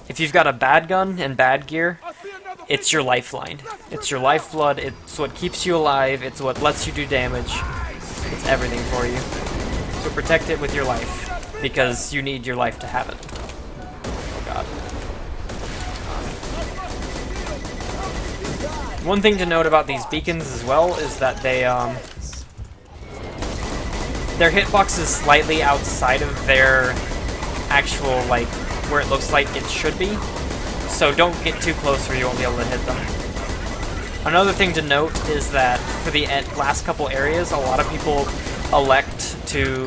if you've got a bad gun and bad gear, it's your lifeline. It's your lifeblood, it's what keeps you alive, it's what lets you do damage. It's everything for you. So protect it with your life, because you need your life to have it. Oh god. One thing to note about these beacons as well is that they, their hitbox is slightly outside of their actual, like, where it looks like it should be. So don't get too close or you won't be able to hit them. Another thing to note is that for the last couple areas, a lot of people elect to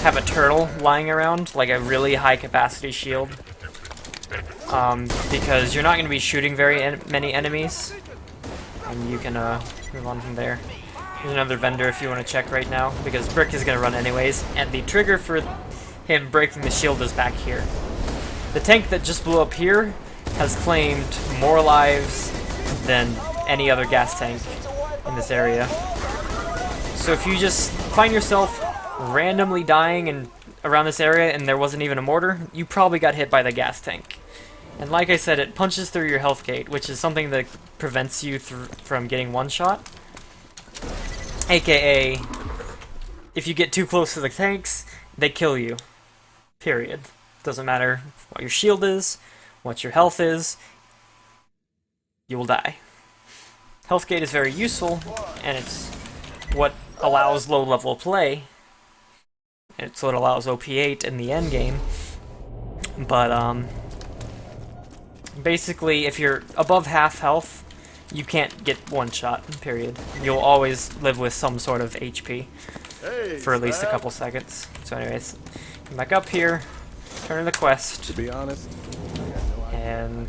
have a turtle lying around, like a really high capacity shield. Because you're not going to be shooting very many enemies, and you can move on from there. There's another vendor if you want to check right now, because Brick is going to run anyways, and the trigger for him breaking the shield is back here. The tank that just blew up here has claimed more lives than any other gas tank in this area. So if you just find yourself randomly dying around this area and there wasn't even a mortar, you probably got hit by the gas tank. And like I said, it punches through your health gate, which is something that prevents you from getting one shot. AKA, if you get too close to the tanks, they kill you. Period. Doesn't matter what your shield is, what your health is, you will die. Health gate is very useful, and it's what allows low-level play. It's what allows OP8 in the end game. But basically, if you're above half health, you can't get one shot, period. You'll always live with some sort of HP for at least a couple seconds. So anyways, come back up here, turn in the quest. To be honest, And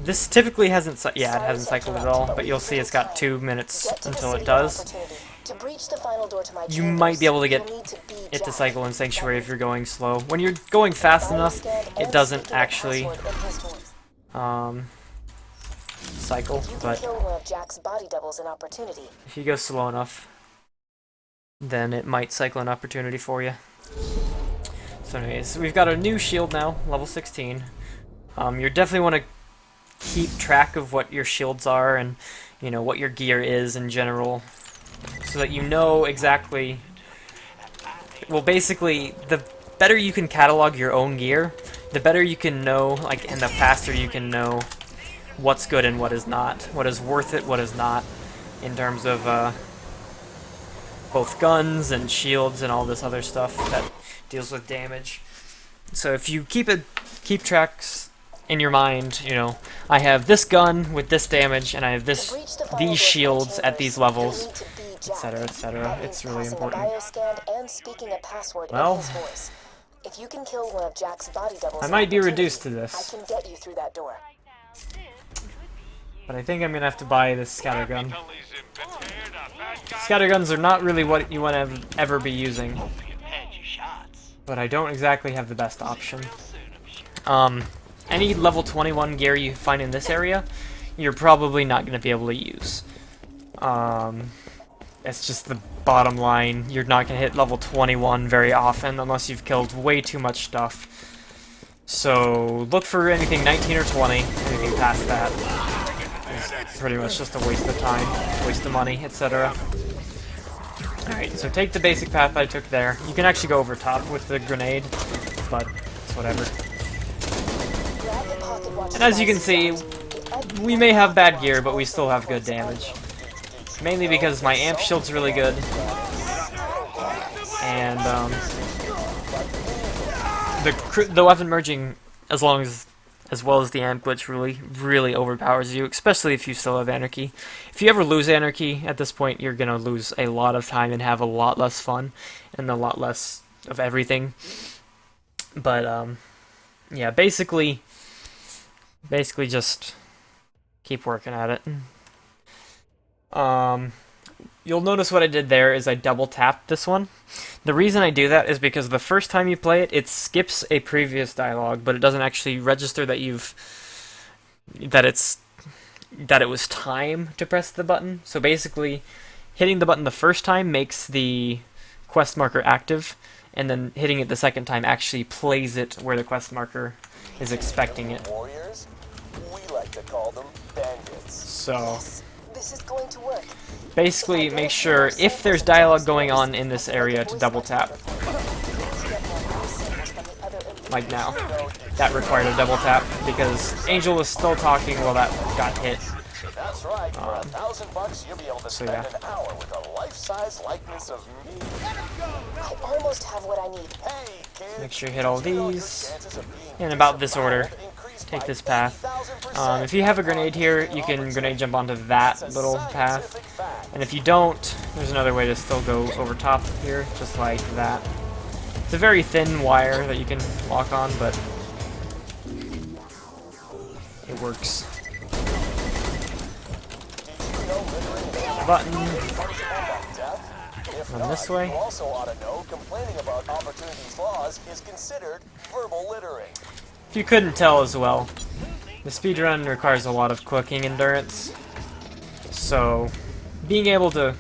this typically hasn't, it hasn't cycled at all, but you'll see it's got 2 minutes until it does. You might be able to get it to cycle in Sanctuary if you're going slow. When you're going fast enough, it doesn't actually cycle, but if you go slow enough, then it might cycle an opportunity for you. So anyways, we've got a new shield now, level 16. You definitely want to keep track of what your shields are and, you know, what your gear is in general, so that you know exactly... Well, basically, the better you can catalog your own gear, the better you can know, like, and the faster you can know what's good and what is not, what is worth it, what is not, in terms of both guns and shields and all this other stuff that deals with damage. So if you keep tracks in your mind, you know, I have this gun with this damage, and I have these shields at these levels, etc., etc. It's really important. Well, if you can kill one of Jack's body doubles, I might be reduced to this, I can get you through that door. but I think I'm gonna have to buy this scattergun. Scatterguns are not really what you want to ever be using, but I don't exactly have the best option. Any level 21 gear you find in this area, you're probably not going to be able to use. It's just the bottom line. You're not going to hit level 21 very often unless you've killed way too much stuff. So look for anything 19 or 20. Anything past that is pretty much just a waste of time, waste of money, etc. Alright, so take the basic path I took there. You can actually go over top with the grenade, but it's whatever. And as you can see, we may have bad gear, but we still have good damage. Mainly because my amp shield's really good, and the weapon merging, as well as the amp glitch, really overpowers you, especially if you still have Anarchy. If you ever lose Anarchy at this point, you're gonna lose a lot of time and have a lot less fun, and a lot less of everything. But yeah, basically just keep working at it. You'll notice what I did there is I double tapped this one. The reason I do that is because the first time you play it, it skips a previous dialogue, but it doesn't actually register that it was time to press the button. So basically, hitting the button the first time makes the quest marker active, and then hitting it the second time actually plays it where the quest marker is expecting it. Warriors, we like to call them bandits. So This is going to work. basically, make sure if there's dialogue going on in this area to double tap. Like now. That required a double tap because Angel was still talking while that got hit. That's right. For $1,000, you'll be able to spend yeah. an hour with a life-size likeness of me. I almost have what I need. Hey, kids. Make sure you hit all these in about this order. Take this path. If you have a grenade here, you can grenade jump onto that little path. And if you don't, there's another way to still go over top here, just like that. It's a very thin wire that you can walk on, but it works. Button. Run this way. You also ought to know complaining about opportunities laws is considered verbal littering. If you couldn't tell as well, the speedrun requires a lot of clicking endurance. So being able to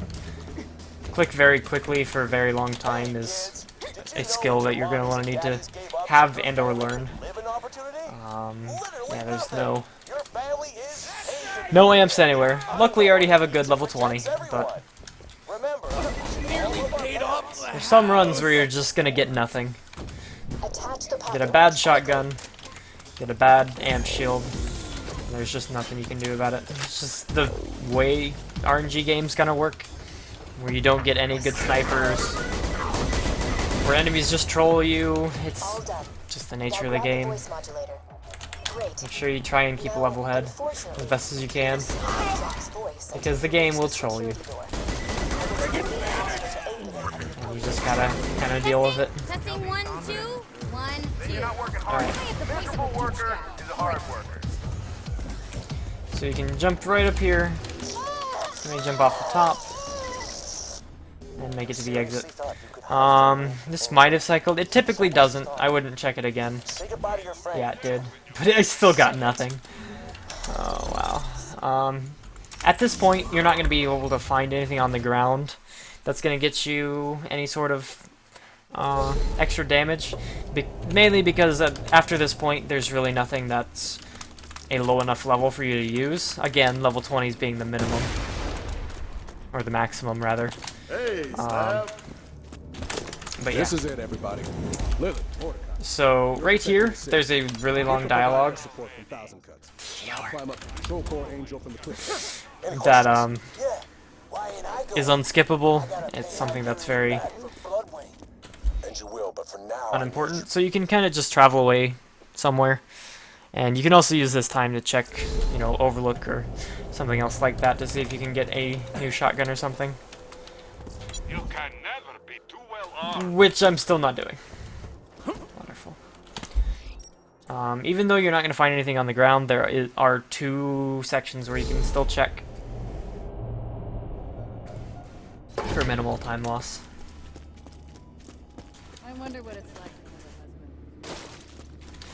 click very quickly for a very long time is a skill that you're going to want to need to have and or learn. Yeah, there's no amps anywhere. Luckily I already have a good level 20, but there's some runs where you're just going to get nothing. Get a bad shotgun, get a bad amp shield, There's just nothing you can do about it. It's just the way RNG games gonna work, where you don't get any good snipers, where enemies just troll you. It's All done. just the nature of Now the grab game. voice modulator. Great. Make sure you try and keep a level head as best as you can, Jack's voice because the game will troll you, the door. and you just gotta kind of deal with it. Testing 1, 2, 1, 2. Alright, The voice of a Worker is a hard worker. so you can jump right up here. Let me jump off the top and make it to the exit. This might have cycled. It typically doesn't. I wouldn't check it again. Say goodbye to your friend. Yeah, it did. But I still got nothing. Oh, wow. At this point, you're not going to be able to find anything on the ground that's going to get you any sort of extra damage. Mainly because after this point, there's really nothing that's a low enough level for you to use. Again, level 20s being the minimum. Or the maximum, rather. Hey, Slab. But yeah. This is it, everybody. Lily, Mordecai. So, right here, there's a really long dialogue Support from Thousand Cuts. And I'll climb up the control core angel from the cliff. that Yeah. Why ain't I going is unskippable. It's something that's very for Bloodwing? And you will, but for now. unimportant. So you can kind of just travel away somewhere. And you can also use this time to check, you know, Overlook or something else like that to see if you can get a new shotgun or something. You can never be too well armed. Which I'm still not doing. Wonderful. Even though you're not going to find anything on the ground, there are 2 sections where you can still check for minimal time loss. I wonder what it's like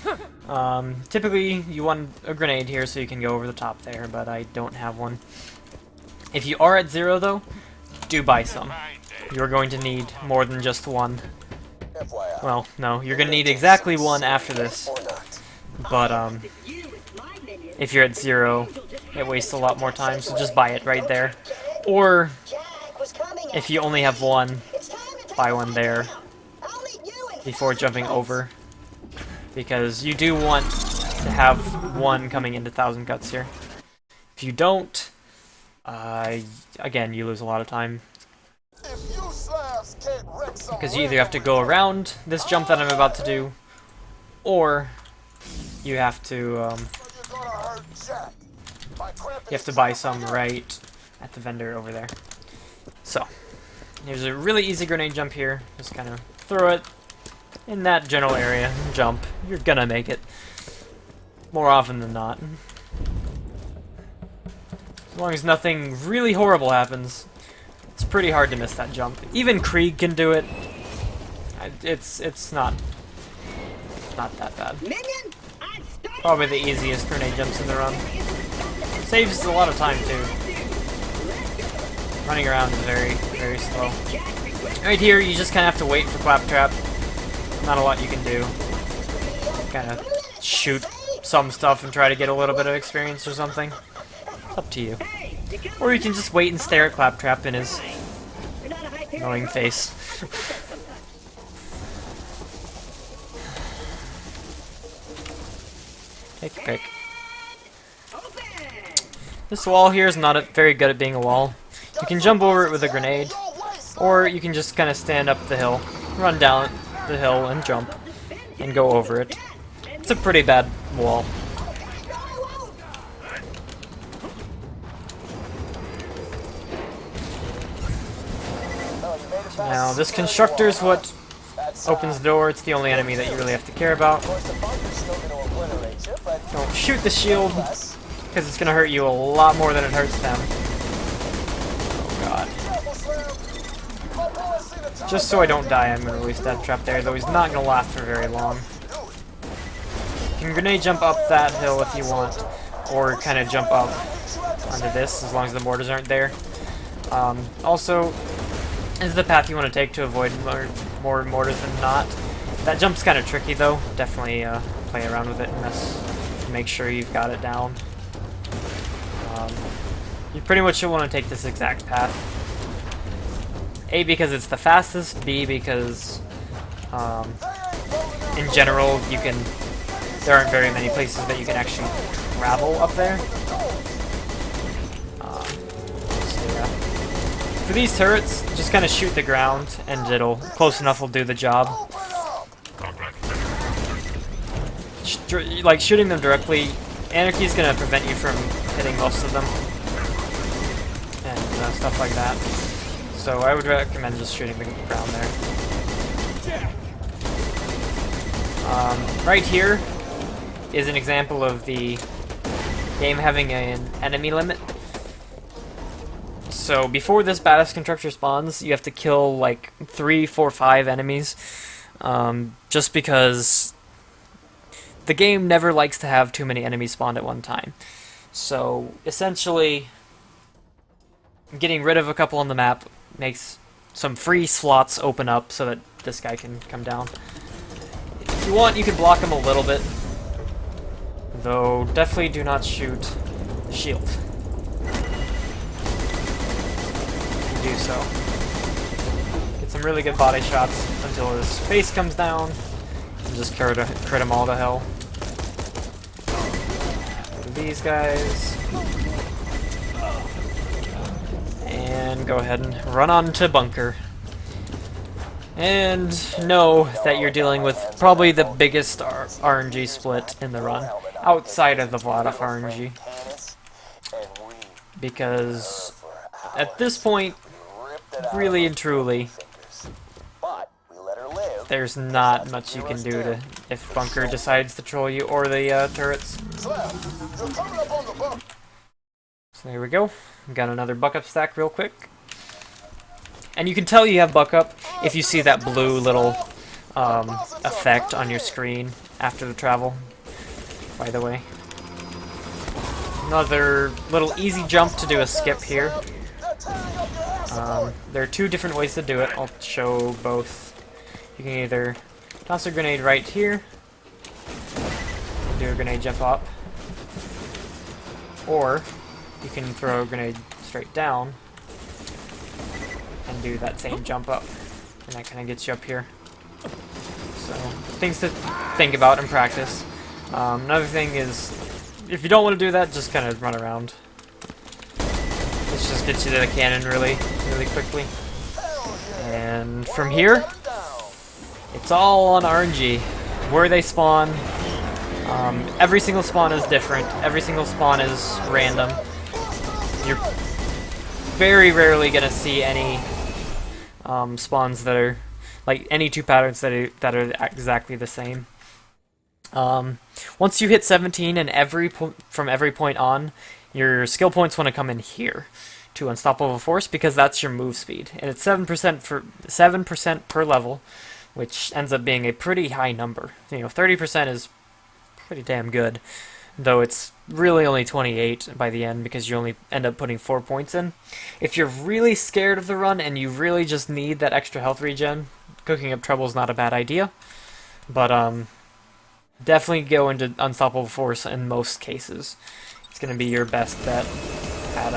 to have a husband. Typically, you want a grenade here so you can go over the top there, but I don't have one. If you are at 0, though, do buy some. You're going to need more than just one. FYI. Well, no, you're going to need exactly one after this. Or not. But, if you're at 0, it wastes a lot more time, so just buy it right there. Or, if you only have one, buy one there before jumping over. Because you do want to have one coming into Thousand Cuts here. If you don't, again, you lose a lot of time. If you slabs can't wreck some Because you either have to go around this jump that I'm about to do, or you have to, you're gonna hurt Jack by cramping you have to his buy trap some like right at the vendor over there. So, here's a really easy grenade jump here. Just kind of throw it in that general area, jump. You're gonna make it. More often than not. As long as nothing really horrible happens, it's pretty hard to miss that jump. Even Krieg can do it. It's not that bad. Probably the easiest grenade jumps in the run. Saves a lot of time too. Running around is very, very slow. Right here, you just kind of have to wait for Claptrap. Not a lot you can do. Kind of shoot some stuff and try to get a little bit of experience or something. It's up to you. Or you can just wait and stare at Claptrap in his annoying face. Take your pick. This wall here is not very good at being a wall. You can jump over it with a grenade, or you can just kind of stand up the hill, run down the hill and jump, and go over it. It's a pretty bad wall. Now, this constructor is what opens the door. It's the only enemy that you really have to care about. Don't shoot the shield, because it's going to hurt you a lot more than it hurts them. Oh god. Just so I don't die, I'm going to release that trap there, though he's not going to last for very long. You can grenade jump up that hill if you want, or kind of jump up onto this, as long as the mortars aren't there. Also, this is the path you want to take to avoid more mortars than not. That jump's kind of tricky though. Definitely play around with it and make sure you've got it down. You pretty much should want to take this exact path. A, because it's the fastest. B, because in general there aren't very many places that you can actually gravel up there. So yeah. For these turrets, just kind of shoot the ground, and it'll close enough will do the job. Like shooting them directly, Anarchy is gonna prevent you from hitting most of them, and stuff like that. So I would recommend just shooting the ground there. Right here is an example of the game having an enemy limit. So before this badass constructor spawns, you have to kill like 3, 4, 5 enemies, just because the game never likes to have too many enemies spawned at one time. So essentially, getting rid of a couple on the map makes some free slots open up so that this guy can come down. If you want, you can block him a little bit, though definitely do not shoot the shield. Do so. Get some really good body shots until his face comes down, and just crit him all to hell. These guys, and go ahead and run on to bunker. And know that you're dealing with probably the biggest RNG split in the run, outside of the Vladoff RNG. Because at this point, really and truly, there's not much you can do to if bunker decides to troll you or the turrets. So there we go. Got another buck up stack real quick. And you can tell you have buck up if you see that blue little effect on your screen after the travel, by the way. Another little easy jump to do a skip here. There are 2 different ways to do it. I'll show both. You can either toss a grenade right here, and do a grenade jump up, or you can throw a grenade straight down and do that same jump up, and that kind of gets you up here. So, things to think about and practice. Another thing is, if you don't want to do that, just kind of run around. This just gets you to the cannon really quickly. And from here, it's all on RNG. Where they spawn, every single spawn is different. Every single spawn is random. You're very rarely gonna see any spawns that are like any 2 patterns that are exactly the same. Once you hit 17 and from every point on, your skill points want to come in here to Unstoppable Force, because that's your move speed, and it's 7% per level, which ends up being a pretty high number. 30% is pretty damn good, though it's really only 28 by the end because you only end up putting 4 points in. If you're really scared of the run and you really just need that extra health regen, cooking up trouble is not a bad idea, but definitely go into Unstoppable Force in most cases. It's going to be your best bet at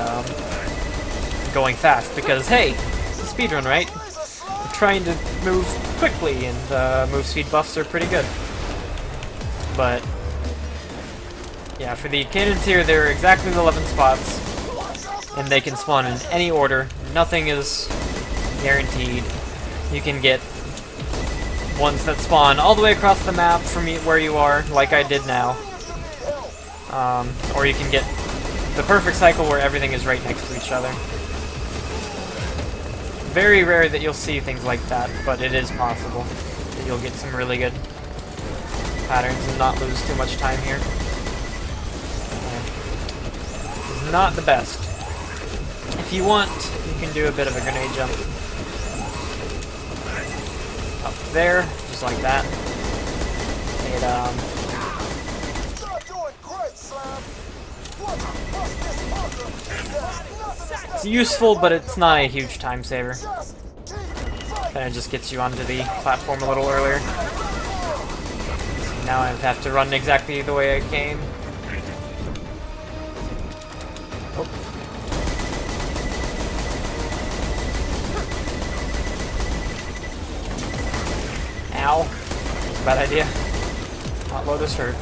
going fast, because hey, it's a speedrun, right? We're trying to move quickly, and move speed buffs are pretty good. But yeah, for the cannons here, they're exactly the 11 spots, and they can spawn in any order. Nothing is guaranteed. You can get ones that spawn all the way across the map from where you are, like I did now. Or you can get the perfect cycle where everything is right next to each other. Very rare that you'll see things like that, but it is possible that you'll get some really good patterns and not lose too much time here. It's not the best. If you want, you can do a bit of a grenade jump. Up there, just like that. It's useful, but it's not a huge time saver. Kind of just gets you onto the platform a little earlier. So now I have to run exactly the way I came. Oh. Ow. Bad idea. Not Lotus hurt.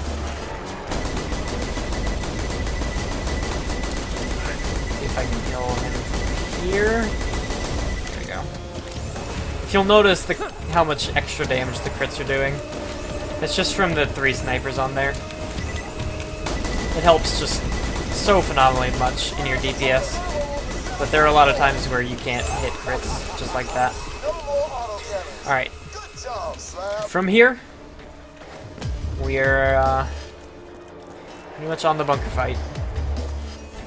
if I can kill him here. There we go. If you'll notice how much extra damage the crits are doing, it's just from the 3 snipers on there. It helps just so phenomenally much in your DPS. But there are a lot of times where you can't hit crits just like that. Alright. From here, we are pretty much on the bunker fight.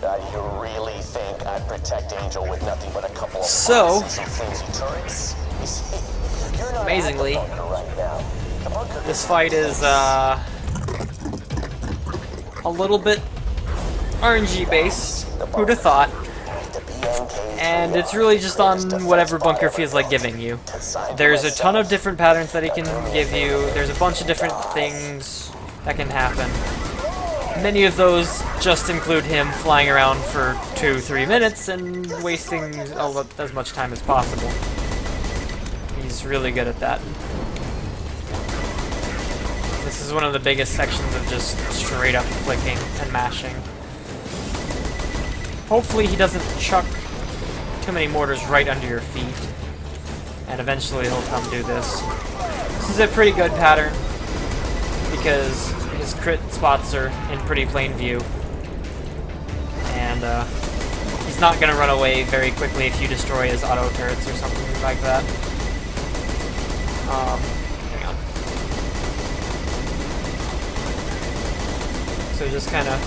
You really think I'd protect Angel with nothing but a couple of So, and some flimsy turrets? You see, you're not amazingly, at the bunker right now. The bunker this fight is a little bit RNG based. Who'd have thought? And it's really just on whatever bunker feels like giving you. There's a ton of different patterns that he can give you. There's a bunch of different things that can happen. Many of those just include him flying around for 2-3 minutes and wasting as much time as possible. He's really good at that. This is one of the biggest sections of just straight up clicking and mashing. Hopefully he doesn't chuck too many mortars right under your feet, and eventually he'll come do this. This is a pretty good pattern because his crit spots are in pretty plain view, and he's not going to run away very quickly if you destroy his auto turrets or something like that. Hang on. So just kind of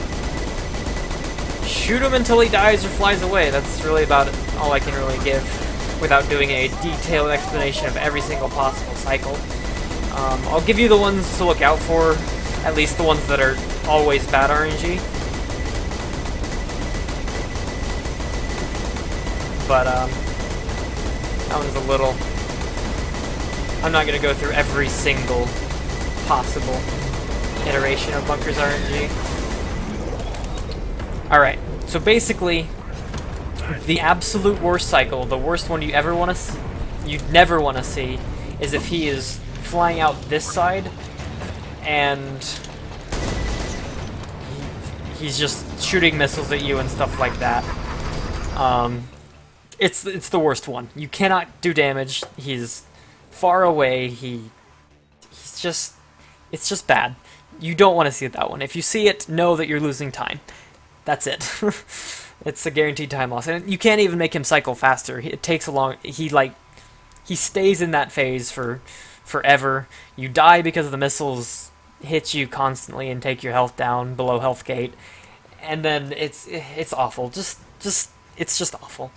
shoot him until he dies or flies away. That's really about all I can really give without doing a detailed explanation of every single possible cycle. I'll give you the ones to look out for, at least the ones that are always bad RNG. But that one's a little... I'm not going to go through every single possible iteration of Bunker's RNG. Alright, so basically, the absolute worst cycle, the worst one you ever want to, you'd never want to see, is if he is flying out this side, and he's just shooting missiles at you and stuff like that. It's the worst one. You cannot do damage. He's far away. It's just bad. You don't want to see that one. If you see it, know that you're losing time. That's it. It's a guaranteed time loss, and you can't even make him cycle faster. It takes a long. He stays in that phase for forever. You die because the missiles hit you constantly and take your health down below health gate, and then it's awful. It's just awful.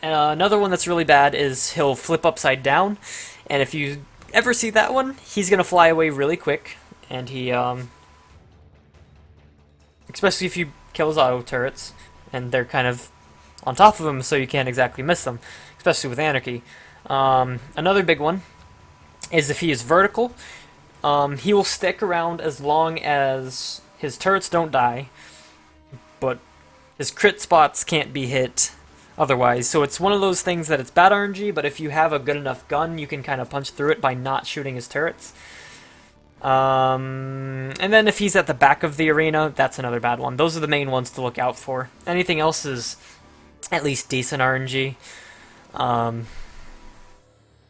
Another one that's really bad is he'll flip upside down, and if you ever see that one, he's gonna fly away really quick, and he especially if you kill his auto turrets, and they're kind of on top of him, so you can't exactly miss them, especially with Anarchy. Another big one is if he is vertical, he will stick around as long as his turrets don't die, but his crit spots can't be hit otherwise. So it's one of those things that it's bad RNG, but if you have a good enough gun, you can kind of punch through it by not shooting his turrets. And then if he's at the back of the arena, that's another bad one. Those are the main ones to look out for. Anything else is at least decent RNG.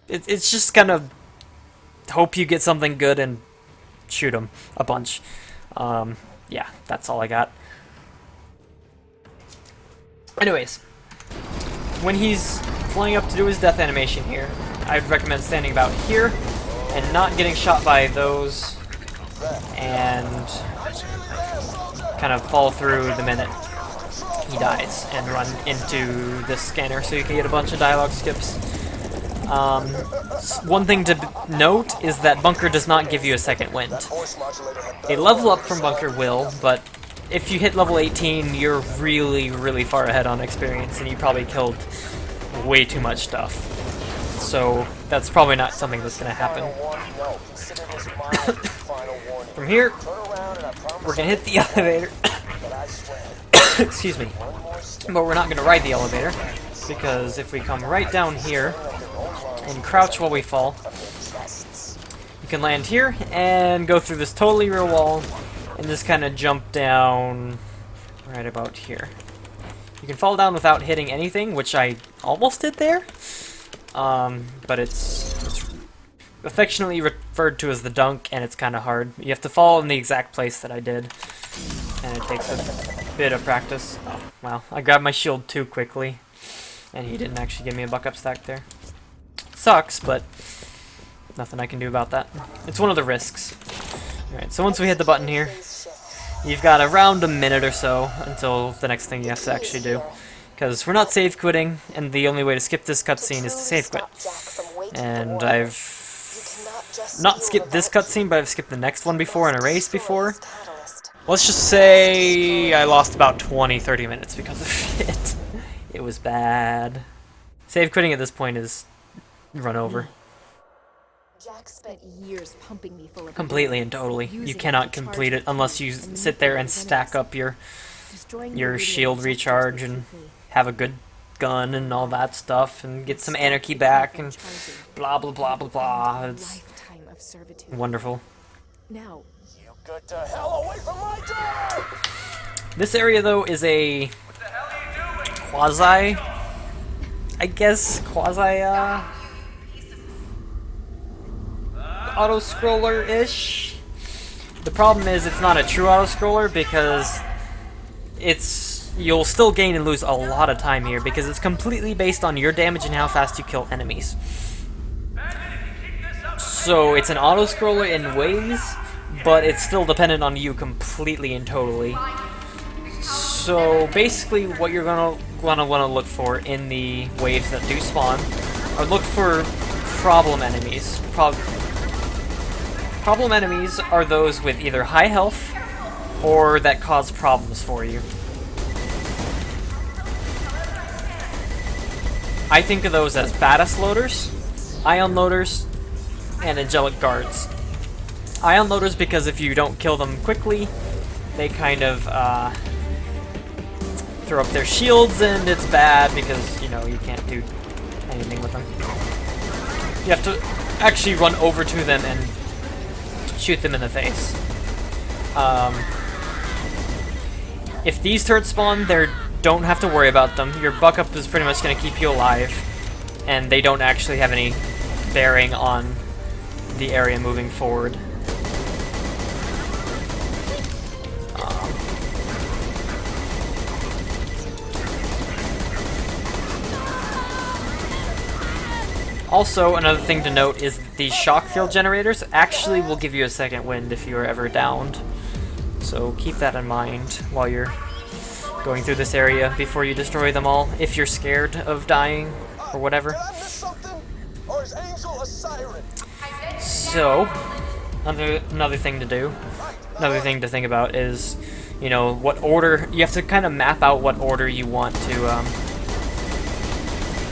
It's just kind of hope you get something good and shoot him a bunch. Yeah, that's all I got. Anyways, when he's flying up to do his death animation here, I'd recommend standing about here and not getting shot by those, and kind of fall through the minute he dies and run into this scanner so you can get a bunch of dialogue skips. One thing to note is that Bunker does not give you a second wind. A level up from Bunker will, but if you hit level 18, you're really, really far ahead on experience, and you probably killed way too much stuff. So that's probably not something that's going to happen. From here, we're going to hit the elevator. Excuse me. But we're not going to ride the elevator, because if we come right down here and crouch while we fall, you can land here and go through this totally rear wall and just kind of jump down right about here. You can fall down without hitting anything, which I almost did there. But it's affectionately referred to as the dunk, and it's kind of hard. You have to fall in the exact place that I did, and it takes a bit of practice. Oh, wow, I grabbed my shield too quickly, and he didn't actually give me a buck up stack there. Sucks, but nothing I can do about that. It's one of the risks. Alright, so once we hit the button here, you've got around a minute or so until the next thing you have to actually do. Because we're not save quitting, and the only way to skip this cutscene is to save quit. And I've not skipped this cutscene, but I've skipped the next one before in a race before. Let's just say I lost about 20-30 minutes because of it. It was bad. Save quitting at this point is run over. Jack spent years pumping me full of Completely and totally. You cannot complete it unless you sit there and stack up your shield recharge and have a good gun and all that stuff and get some anarchy back and blah blah blah blah blah. It's wonderful. Now, You get the hell away from my door! This area though is a quasi, I guess, auto-scroller-ish. The problem is it's not a true auto-scroller because you'll still gain and lose a lot of time here because it's completely based on your damage and how fast you kill enemies. So it's an auto-scroller in ways, but it's still dependent on you completely and totally. So basically what you're gonna want to look for in the waves that do spawn are look for problem enemies. Problem enemies are those with either high health or that cause problems for you. I think of those as badass loaders, ion loaders, and angelic guards. Ion loaders because if you don't kill them quickly, they kind of throw up their shields and it's bad because, you know, you can't do anything with them. You have to actually run over to them and shoot them in the face. If these turrets spawn, don't have to worry about them. Your buck up is pretty much going to keep you alive, and they don't actually have any bearing on the area moving forward. Also, another thing to note is these shock field generators actually will give you a second wind if you are ever downed. So keep that in mind while you're going through this area before you destroy them all, if you're scared of dying or whatever. Did I miss something? Or is Angel a siren? So, another thing to do, another thing to think about is, you know, what order, you have to kind of map out what order you want to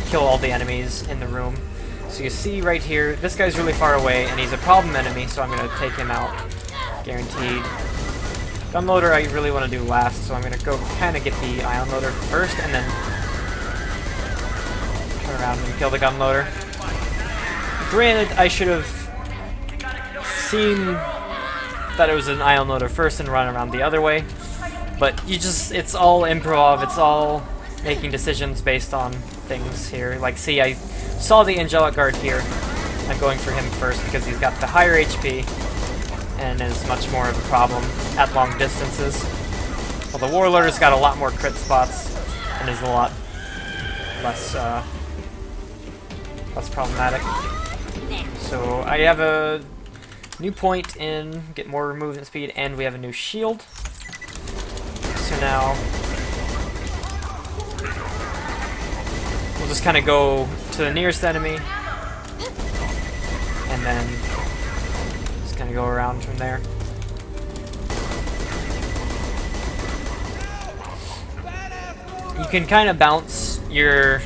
kill all the enemies in the room. So you see right here, this guy's really far away, and he's a problem enemy, so I'm going to take him out. Guaranteed. Gunloader I really want to do last, so I'm going to go kind of get the ion loader first, and then turn around and kill the gunloader. Granted, I should have seen that it was an ion loader first and run around the other way, but it's all improv, it's all making decisions based on things here. Like, see, I saw the angelic guard here. I'm going for him first because he's got the higher HP and is much more of a problem at long distances. Well, the warlord's got a lot more crit spots and is a lot less problematic. So I have a new point in get more movement speed, and we have a new shield. So now we'll just kind of go to the nearest enemy, and then just kind of go around from there. You can kind of bounce your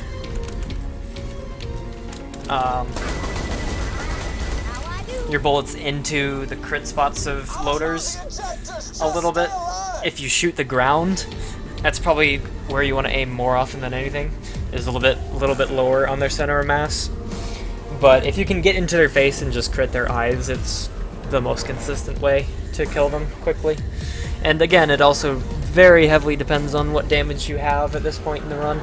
bullets into the crit spots of loaders a little bit. If you shoot the ground, that's probably where you want to aim more often than anything. Is a little bit lower on their center of mass. But if you can get into their face and just crit their eyes, it's the most consistent way to kill them quickly. And again, it also very heavily depends on what damage you have at this point in the run.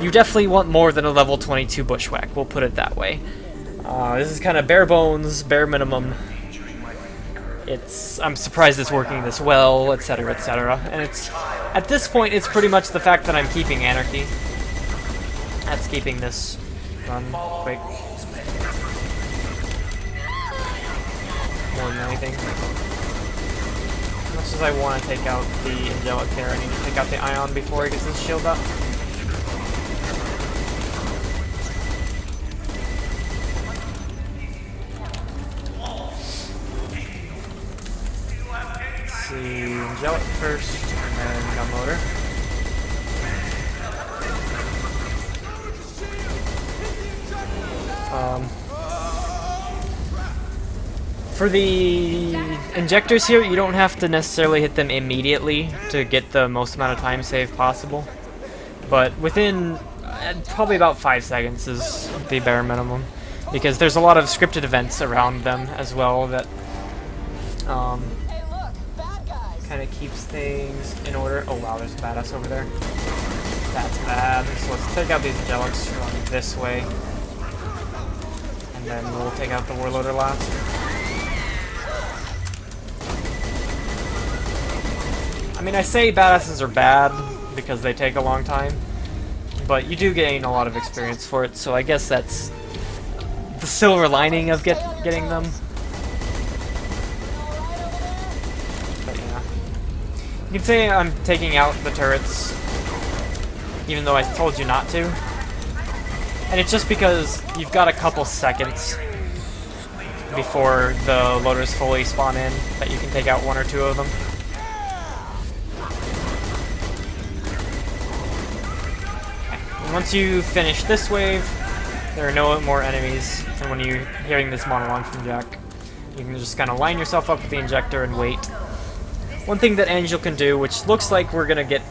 You definitely want more than a level 22 bushwhack, we'll put it that way. This is kind of bare bones, bare minimum. I'm surprised it's working this well, etc., etc. And at this point, it's pretty much the fact that I'm keeping Anarchy. That's keeping this run quick. More than anything. As much as I want to take out the Angelic there, I need to take out the Ion before he gets his shield up. Let's see, Angelic first, and then Gunloader. For the injectors here, you don't have to necessarily hit them immediately to get the most amount of time saved possible. But within probably about 5 seconds is the bare minimum. Because there's a lot of scripted events around them as well that kind of keeps things in order. Oh wow, there's a badass over there. That's bad. So let's take out these Angelics, run this way. And then we'll take out the Warlorder last. I mean, I say badasses are bad because they take a long time, but you do gain a lot of experience for it, so I guess that's the silver lining of getting them. But yeah. You can say I'm taking out the turrets, even though I told you not to. And it's just because you've got a couple seconds before the loaders fully spawn in that you can take out 1 or 2 of them. Once you finish this wave, there are no more enemies, and when you're hearing this monologue from Jack, you can just kind of line yourself up with the injector and wait. One thing that Angel can do, which looks like we're gonna get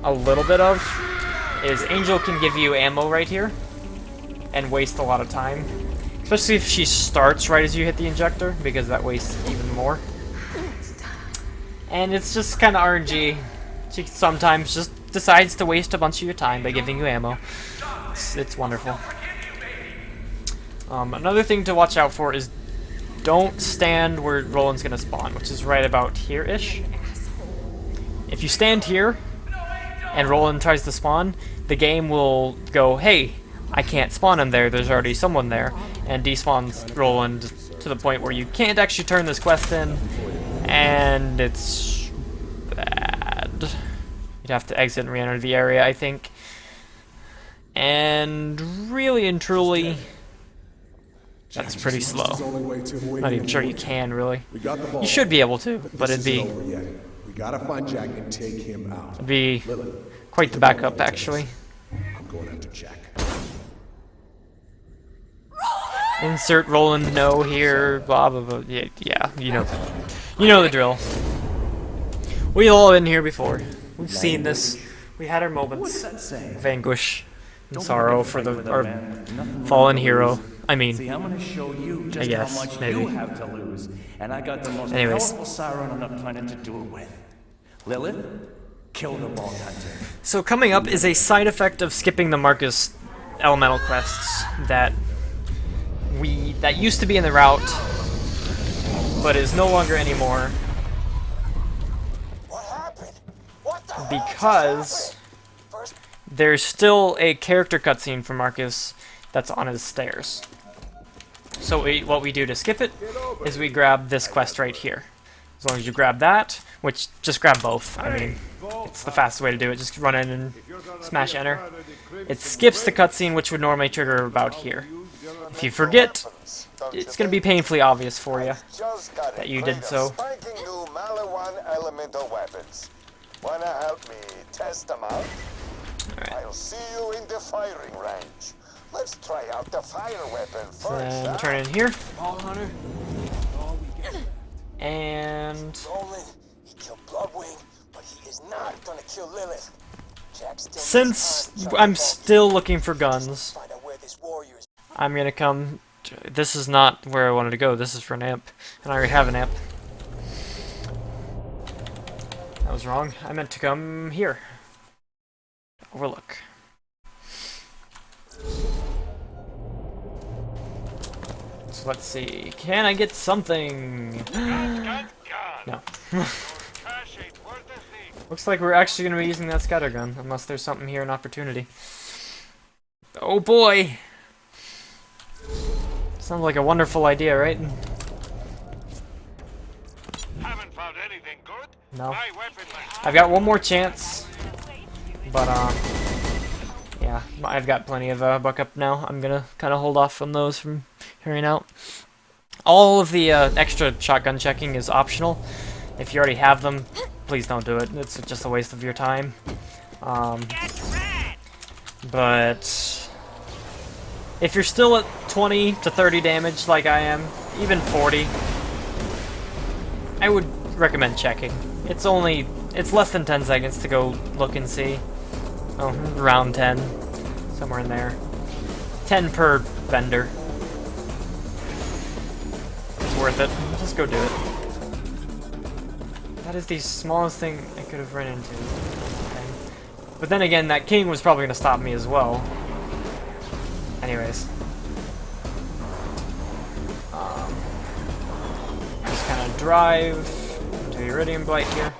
a little bit of, is Angel can give you ammo right here, and waste a lot of time. Especially if she starts right as you hit the injector, because that wastes even more. And it's just kind of RNG. She sometimes just decides to waste a bunch of your time by giving you ammo. It's wonderful. Another thing to watch out for is don't stand where Roland's gonna spawn, which is right about here-ish. If you stand here and Roland tries to spawn, the game will go, hey, I can't spawn him there, there's already someone there, and despawns Roland to the point where you can't actually turn this quest in, and it's bad. You'd have to exit and re-enter the area, I think. And really and truly, that's pretty slow. Not even sure you can, really. You should be able to, but it'd be... We gotta find Jack and take him out. It'd be quite the backup, actually. I'm going after Jack. Insert Roland no here, blah blah blah. Yeah, you know the drill. We've all been here before. We've seen this. We had our moments of anguish and sorrow for our fallen hero. I mean, See, I'm gonna show you just guess, how much maybe. you have to lose, and I got the most Anyways. powerful siren on the planet to do it with. Lilith, kill the Vault Hunter. so coming up is a side effect of skipping the Marcus elemental quests that used to be in the route, but is no longer anymore. What happened? What the hell Because just happened? First, there's still a character cutscene for Marcus that's on his stairs. So what we do to skip it is we grab this quest right here. As long as you grab that, which just grab both. I mean, it's the fastest way to do it. Just run in and smash enter. It skips the cutscene, which would normally trigger about here. If you forget, it's going to be painfully obvious for you just got that a you crate did of so. Spanking new Malawan elemental weapons. Wanna help me test them out? Alright. I'll see you in the firing range. Let's try out the fire weapon first. Then turn in here. And Roland, he killed Bloodwing, but he is not gonna kill Lilith. Jack still since needs time to I'm try to still looking for guns, find out where this warrior is. I'm gonna come. This is not where I wanted to go. This is for an amp, and I already have an amp. That was wrong. I meant to come here. Overlook. So let's see. Can I get something? No. Cash ain't worth a thing. Looks like we're actually going to be using that scattergun, unless there's something here, an opportunity. Oh boy! Sounds like a wonderful idea, right? Haven't found anything good. No. My weapon might- I've got one more chance, but yeah, I've got plenty of buck up now. I'm gonna kind of hold off on those from carrying out. All of the extra shotgun checking is optional. If you already have them, please don't do it. It's just a waste of your time. But if you're still at 20 to 30 damage like I am, even 40, I would recommend checking. It's less than 10 seconds to go look and see. Oh, around 10. Somewhere in there. 10 per vendor. It's worth it. Just go do it. That is the smallest thing I could have run into. Okay. But then again, that king was probably going to stop me as well. Anyways. Just kind of drive to Iridium Blight here.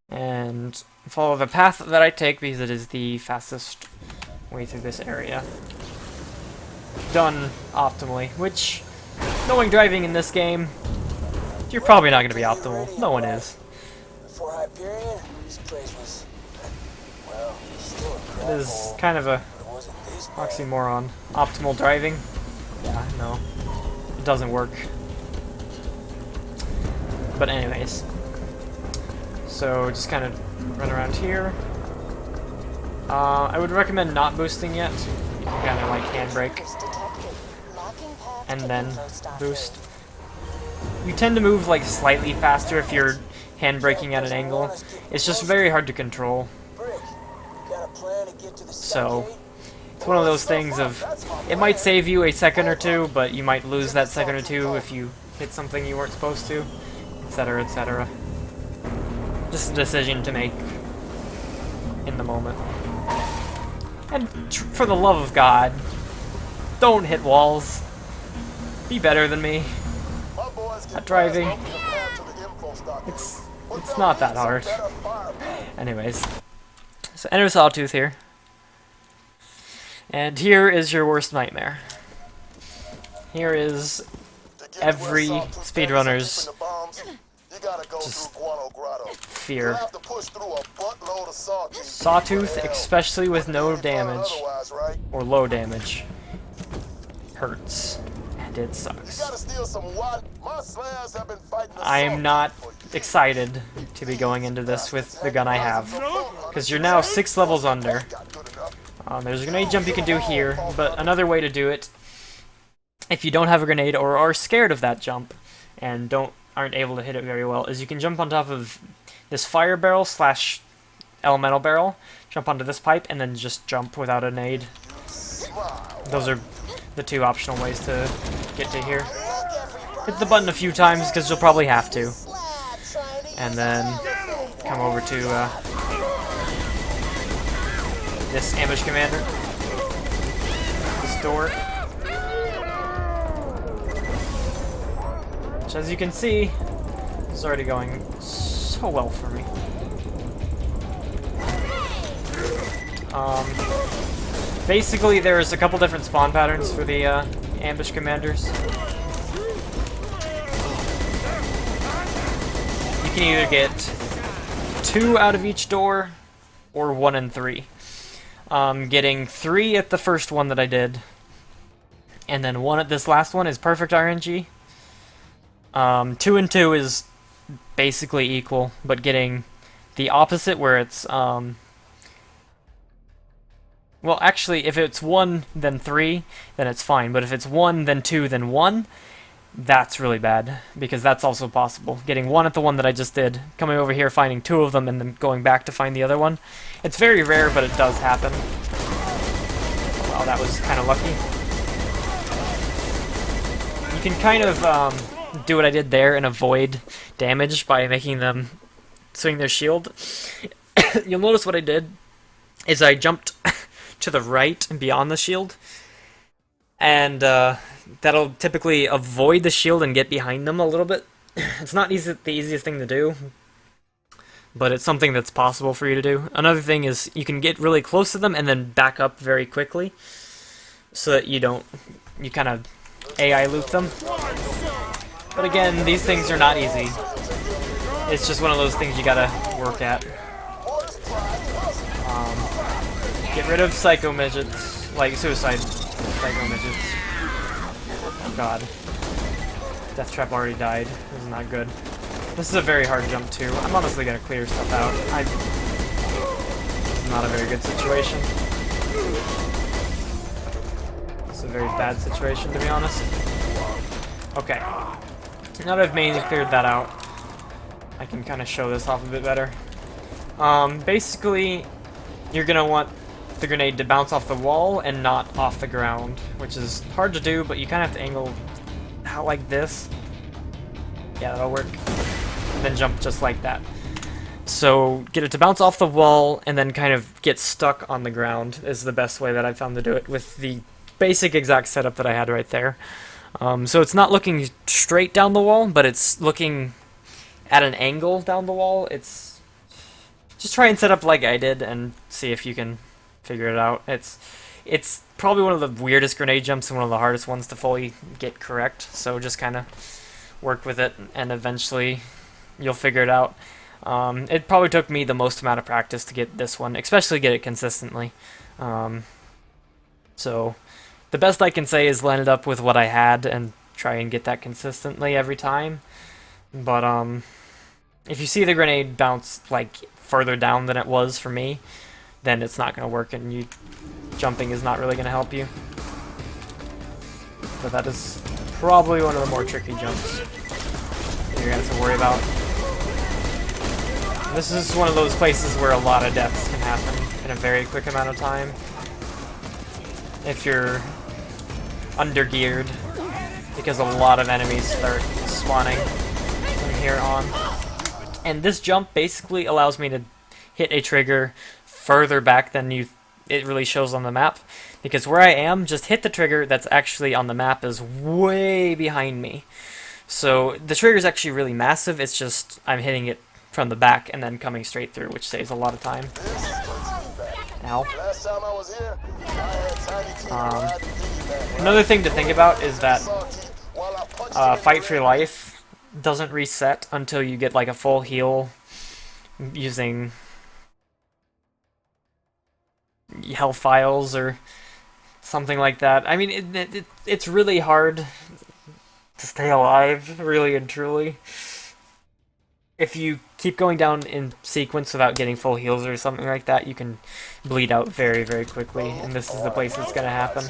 And follow the path that I take because it is the fastest way through this area. Done optimally, which, knowing driving in this game, you're probably not going to be optimal. No one is. Before Hyperion, this place was, well, still It is kind of a It wasn't this bad. oxymoron. Optimal driving? Yeah, no. It doesn't work. But anyways. So just kind of run around here. I would recommend not boosting yet. You can kind of like handbrake and then boost. You tend to move like slightly faster if you're handbraking at an angle. It's just very hard to control. Brick, got a plan to get to the So stockade? it's one of those things of it might save you a second or two, but you might lose that second or two if you hit something you weren't supposed to, etc., etc. Just a decision to make in the moment. And for the love of God, don't hit walls. Be better than me. My boys get At driving. fast up to the path to the info stockade. It's not that hard. Better firepower. Anyways, so enter Sawtooth here. And here is your worst nightmare. Here is To get to every where Sawtooth speedrunner's stands and keeping the bombs, you gotta go just through Guano Grotto. You fear. have to push through a buttload of Sawtooth. Sawtooth, Hell, especially with no you ain't planning damage otherwise, right? or low damage, hurts. And it You sucks. gotta steal some what? My slabs have been fighting the I am Sawtooth not for years. excited to be going into this with the gun I have. Because you're now 6 levels under. There's a grenade jump you can do here, but another way to do it, if you don't have a grenade or are scared of that jump and aren't able to hit it very well, is you can jump on top of this fire barrel slash elemental barrel, jump onto this pipe, and then just jump without a nade. Those are the two optional ways to get to here. Hit the button a few times because you'll probably have to, and then come over to this ambush commander, this door, which as you can see is already going so well for me. Basically there's a couple different spawn patterns for the ambush commanders. You can either get 2 out of each door or 1 and 3. Getting 3 at the first one that I did, and then 1 at this last one is perfect RNG. 2 and 2 is basically equal, but getting the opposite where it's, well, actually, if it's 1, then 3, then it's fine, but if it's 1, then 2, then 1, that's really bad, because that's also possible. Getting 1 at the one that I just did, coming over here, finding 2 of them, and then going back to find the other one. It's very rare, but it does happen. Wow, that was kind of lucky. You can kind of do what I did there and avoid damage by making them swing their shield, you'll notice what I did is I jumped to the right and beyond the shield, and that'll typically avoid the shield and get behind them a little bit. It's not the easiest thing to do, but it's something that's possible for you to do. Another thing is you can get really close to them and then back up very quickly, so that you kind of AI loop them. But again, these things are not easy. It's just one of those things you gotta work at. Get rid of psycho midgets, like suicide psycho midgets. Oh god. Death Trap already died. This is not good. This is a very hard jump too. I'm honestly gonna clear stuff out. This is not a very good situation. It's a very bad situation, to be honest. Okay. Now that I've mainly cleared that out, I can kind of show this off a bit better. Basically, you're gonna want the grenade to bounce off the wall and not off the ground, which is hard to do, but you kind of have to angle out like this. Yeah, that'll work. And then jump just like that. So get it to bounce off the wall and then kind of get stuck on the ground is the best way that I've found to do it with the basic exact setup that I had right there. So it's not looking straight down the wall, but it's looking at an angle down the wall. It's just try and set up like I did and see if you can figure it out. It's probably one of the weirdest grenade jumps and one of the hardest ones to fully get correct. So just kind of work with it and eventually you'll figure it out. It probably took me the most amount of practice to get this one, especially get it consistently. So the best I can say is line it up with what I had and try and get that consistently every time. But if you see the grenade bounce like further down than it was for me, then it's not going to work and jumping is not really going to help you. But that is probably one of the more tricky jumps that you're going to have to worry about. This is one of those places where a lot of deaths can happen in a very quick amount of time if you're under-geared, because a lot of enemies start spawning from here on. And this jump basically allows me to hit a trigger further back than it really shows on the map, because where I am, just hit the trigger that's actually on the map is way behind me. So the trigger is actually really massive, it's just I'm hitting it from the back and then coming straight through, which saves a lot of time. Ow. Another thing to think about is that Fight for Your Life doesn't reset until you get like a full heal using health files or something like that. I mean, it's really hard to stay alive, really and truly. If you keep going down in sequence without getting full heals or something like that, you can bleed out very, very quickly, and this is the place that's going to happen.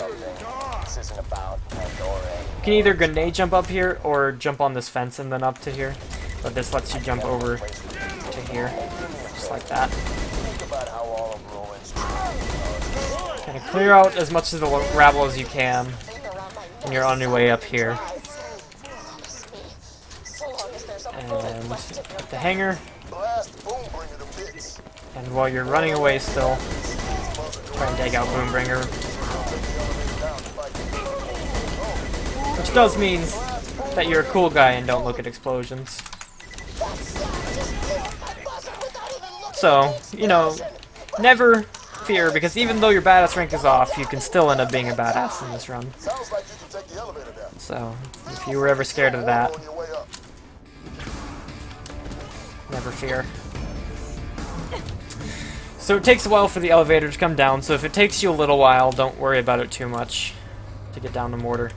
You can either grenade jump up here or jump on this fence and then up to here, but this lets you jump over to here, just like that. Kind of clear out as much of the rabble as you can when you're on your way up here. And the hangar. And while you're running away still, try and take out Boombringer. Which does mean that you're a cool guy and don't look at explosions. So, you know, never fear, because even though your badass rank is off, you can still end up being a badass in this run. So, if you were ever scared of that, never fear. So it takes a while for the elevator to come down, so if it takes you a little while, don't worry about it too much to get down to mortar.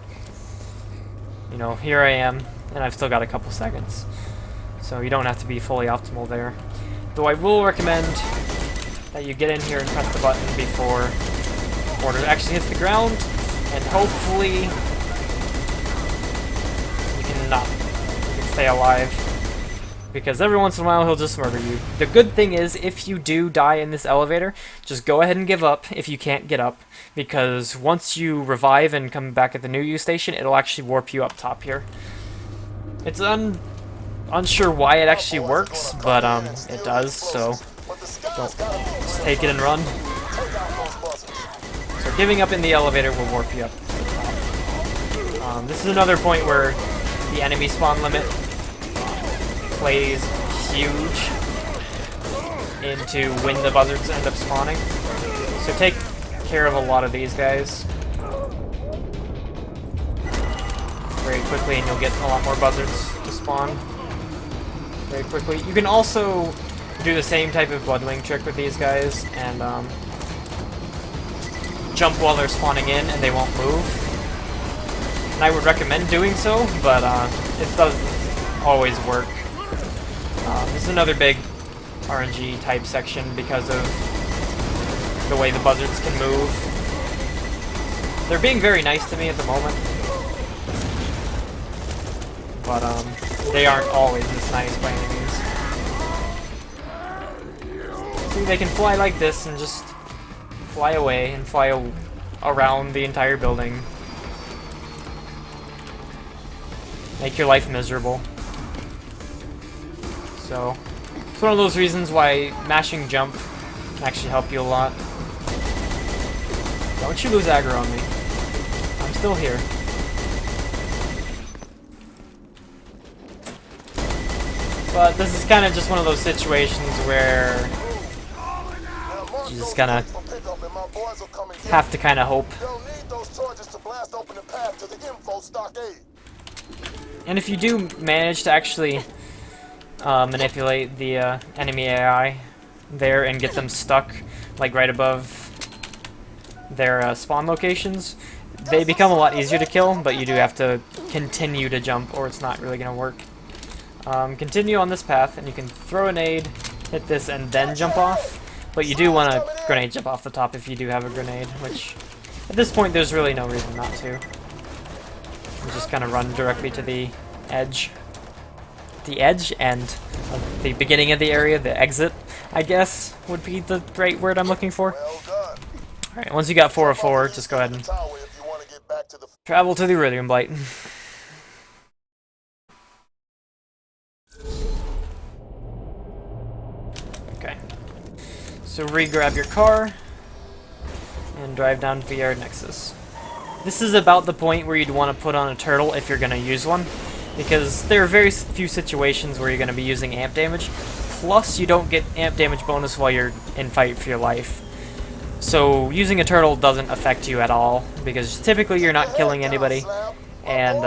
You know, here I am, and I've still got a couple seconds. So you don't have to be fully optimal there. Though I will recommend that you get in here and press the button before mortar actually hits the ground, and hopefully you can stay alive. Because every once in a while he'll just murder you. The good thing is, if you do die in this elevator, just go ahead and give up if you can't get up. Because once you revive and come back at the new U station, it'll actually warp you up top here. It's Unsure why it actually works, but it does, so don't just take it and run. So giving up in the elevator will warp you up. This is another point where the enemy spawn limit plays huge into when the buzzards end up spawning. So take care of a lot of these guys very quickly, and you'll get a lot more buzzards to spawn very quickly. You can also do the same type of Bloodwing trick with these guys and jump while they're spawning in and they won't move. And I would recommend doing so, but it doesn't always work. This is another big RNG type section because of the way the buzzards can move. They're being very nice to me at the moment, but they aren't always this nice by any means. See, they can fly like this and just fly away and fly around the entire building. Make your life miserable. So, it's one of those reasons why mashing jump can actually help you a lot. Don't you lose aggro on me. I'm still here. But this is kind of just one of those situations where you just kind of have to kind of hope. And if you do manage to actually manipulate the enemy AI there and get them stuck like right above their spawn locations, they become a lot easier to kill, but you do have to continue to jump or it's not really going to work. Continue on this path and you can throw a nade, hit this, and then jump off, but you do want to grenade jump off the top if you do have a grenade, which at this point there's really no reason not to. You just kind of run directly to the edge. The edge and the beginning of the area, the exit, I guess, would be the right word I'm looking for. Alright, once you got 404, just go ahead and travel to the Iridium Blight. Okay. So re-grab your car and drive down via Nexus. This is about the point where you'd want to put on a turtle if you're going to use one, because there are very few situations where you're going to be using amp damage, plus you don't get amp damage bonus while you're in fight for your life. So using a turtle doesn't affect you at all, because typically you're not killing anybody, and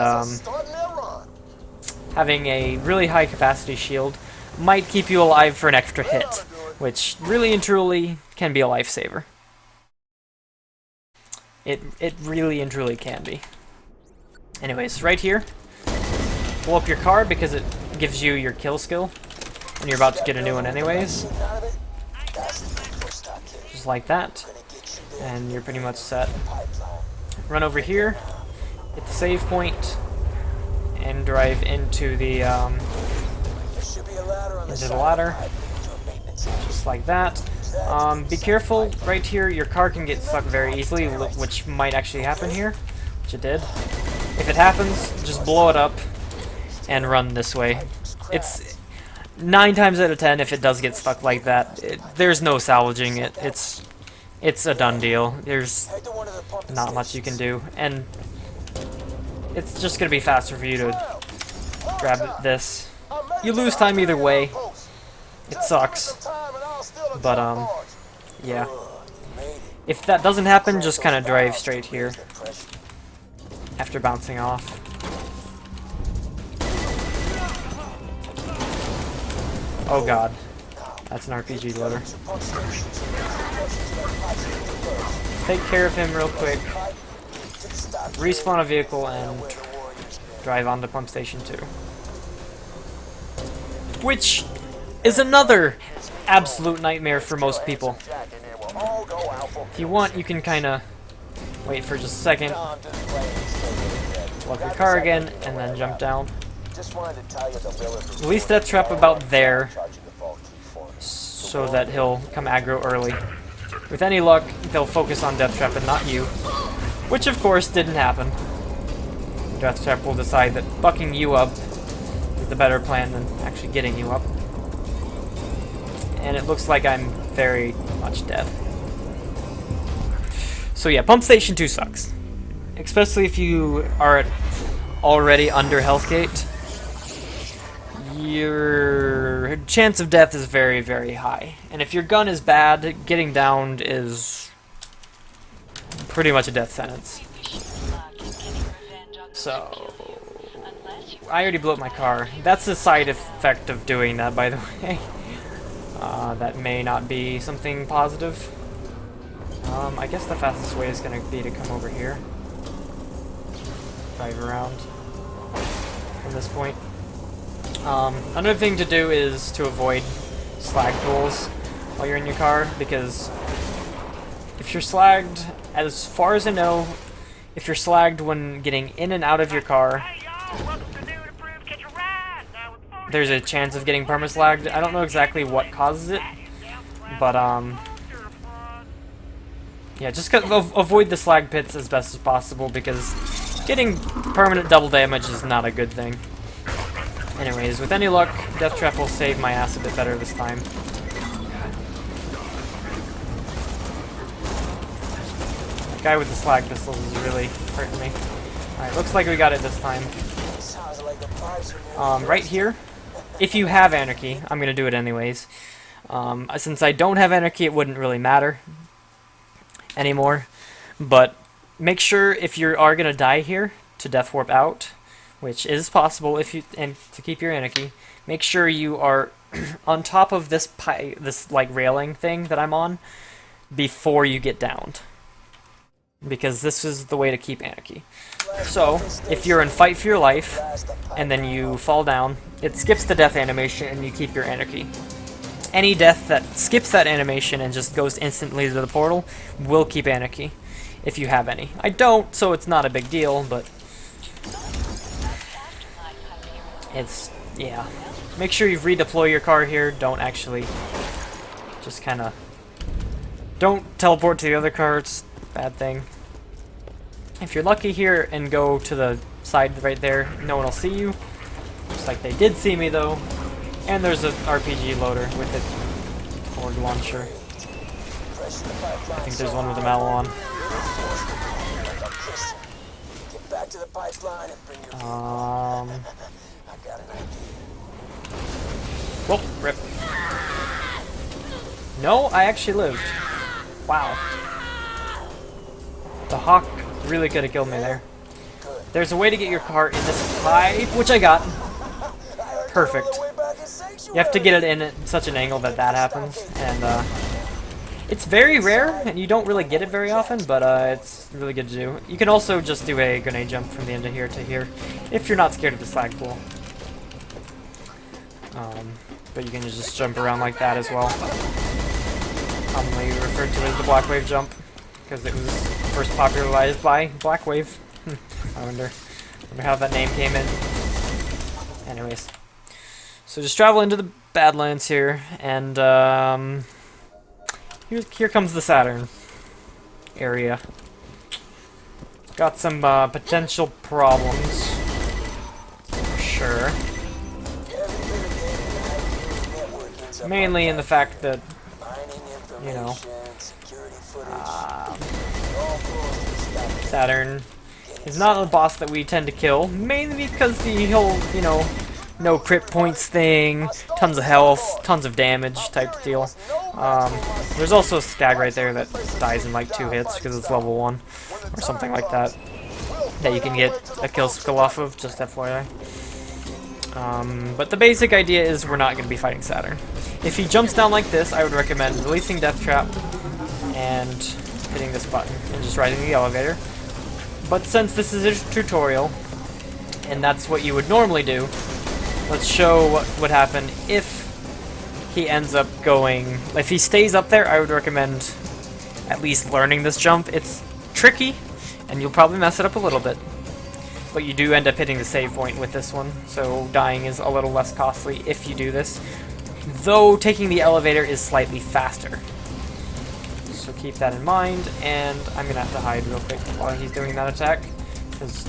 having a really high capacity shield might keep you alive for an extra hit, which really and truly can be a lifesaver. It really and truly can be. Anyways, right here, pull up your car because it gives you your kill skill, and you're about to get a new one anyways. Just like that, and you're pretty much set. Run over here, hit the save point, and drive into the ladder, just like that. Be careful right here, your car can get stuck very easily, which might actually happen here, which it did. If it happens, just blow it up and run this way. It's 9 times out of 10 if it does get stuck like that, there's no salvaging it. It's a done deal. There's not much you can do, and it's just gonna be faster for you to grab this. You lose time either way. It sucks. But yeah. If that doesn't happen, just kind of drive straight here after bouncing off. Oh god. That's an RPG loader. Take care of him real quick. Respawn a vehicle and drive on to Pump Station 2. Which is another absolute nightmare for most people. If you want, you can kind of wait for just a second, pull up your car again, and then jump down. Release Death Trap about there, so that he'll come aggro early. With any luck, they'll focus on Death Trap and not you, which of course didn't happen. Death Trap will decide that fucking you up the better plan than actually getting you up. And it looks like I'm very much dead. So yeah, Pump Station 2 sucks. Especially if you are already under health gate. Your chance of death is very, very high. And if your gun is bad, getting downed is pretty much a death sentence. So I already blew up my car. That's a side effect of doing that, by the way. That may not be something positive. I guess the fastest way is going to be to come over here. Drive around from this point. Another thing to do is to avoid slag pools while you're in your car, because if you're slagged, as far as I know, if you're slagged when getting in and out of your car, there's a chance of getting perma-slagged. I don't know exactly what causes it, but yeah, just avoid the slag pits as best as possible, because getting permanent double damage is not a good thing. Anyways, with any luck, Death Trap will save my ass a bit better this time. The guy with the slag pistols is really hurting me. Alright, looks like we got it this time. Right here, if you have Anarchy, I'm gonna do it anyways. Since I don't have Anarchy, it wouldn't really matter anymore. But make sure if you are gonna die here to Death Warp out, which is possible if you to keep your Anarchy, make sure you are on top of this like railing thing that I'm on before you get downed, because this is the way to keep Anarchy. So if you're in Fight for Your Life and then you fall down, it skips the death animation and you keep your Anarchy. Any death that skips that animation and just goes instantly to the portal will keep Anarchy, if you have any. I don't, so it's not a big deal, but it's, yeah. Make sure you redeploy your car here. Don't actually just kind of, don't teleport to the other car. It's a bad thing. If you're lucky here and go to the side right there, no one will see you. Looks like they did see me though. And there's an RPG loader with a forward launcher. I think there's one with a mallow on. Well, rip. No, I actually lived. Wow. The hawk really could have killed me there. There's a way to get your car in this pipe, which I got. Perfect. You have to get it in at such an angle that that happens, and it's very rare, and you don't really get it very often, but it's really good to do. You can also just do a grenade jump from the end of here to here, if you're not scared of the slag pool. But you can just jump around like that as well. Commonly referred to as the black wave jump, because it was first popularized by Black Wave. I wonder how that name came in. Anyways, so just travel into the Badlands here, and here comes the Saturn area. Got some potential problems, for sure. Mainly in the fact that, you know, Saturn is not a boss that we tend to kill, mainly because the whole, you know, no crit points thing, tons of health, tons of damage type deal. There's also a skag right there that dies in like 2 hits because it's level 1 or something like that, that you can get a kill skill off of, just FYI. But the basic idea is we're not going to be fighting Saturn. If he jumps down like this, I would recommend releasing Death Trap and hitting this button and just riding the elevator. But since this is a tutorial, and that's what you would normally do, let's show what would happen if he ends up going... If he stays up there, I would recommend at least learning this jump. It's tricky, and you'll probably mess it up a little bit. But you do end up hitting the save point with this one, so dying is a little less costly if you do this. Though taking the elevator is slightly faster. So keep that in mind, and I'm going to have to hide real quick while he's doing that attack, because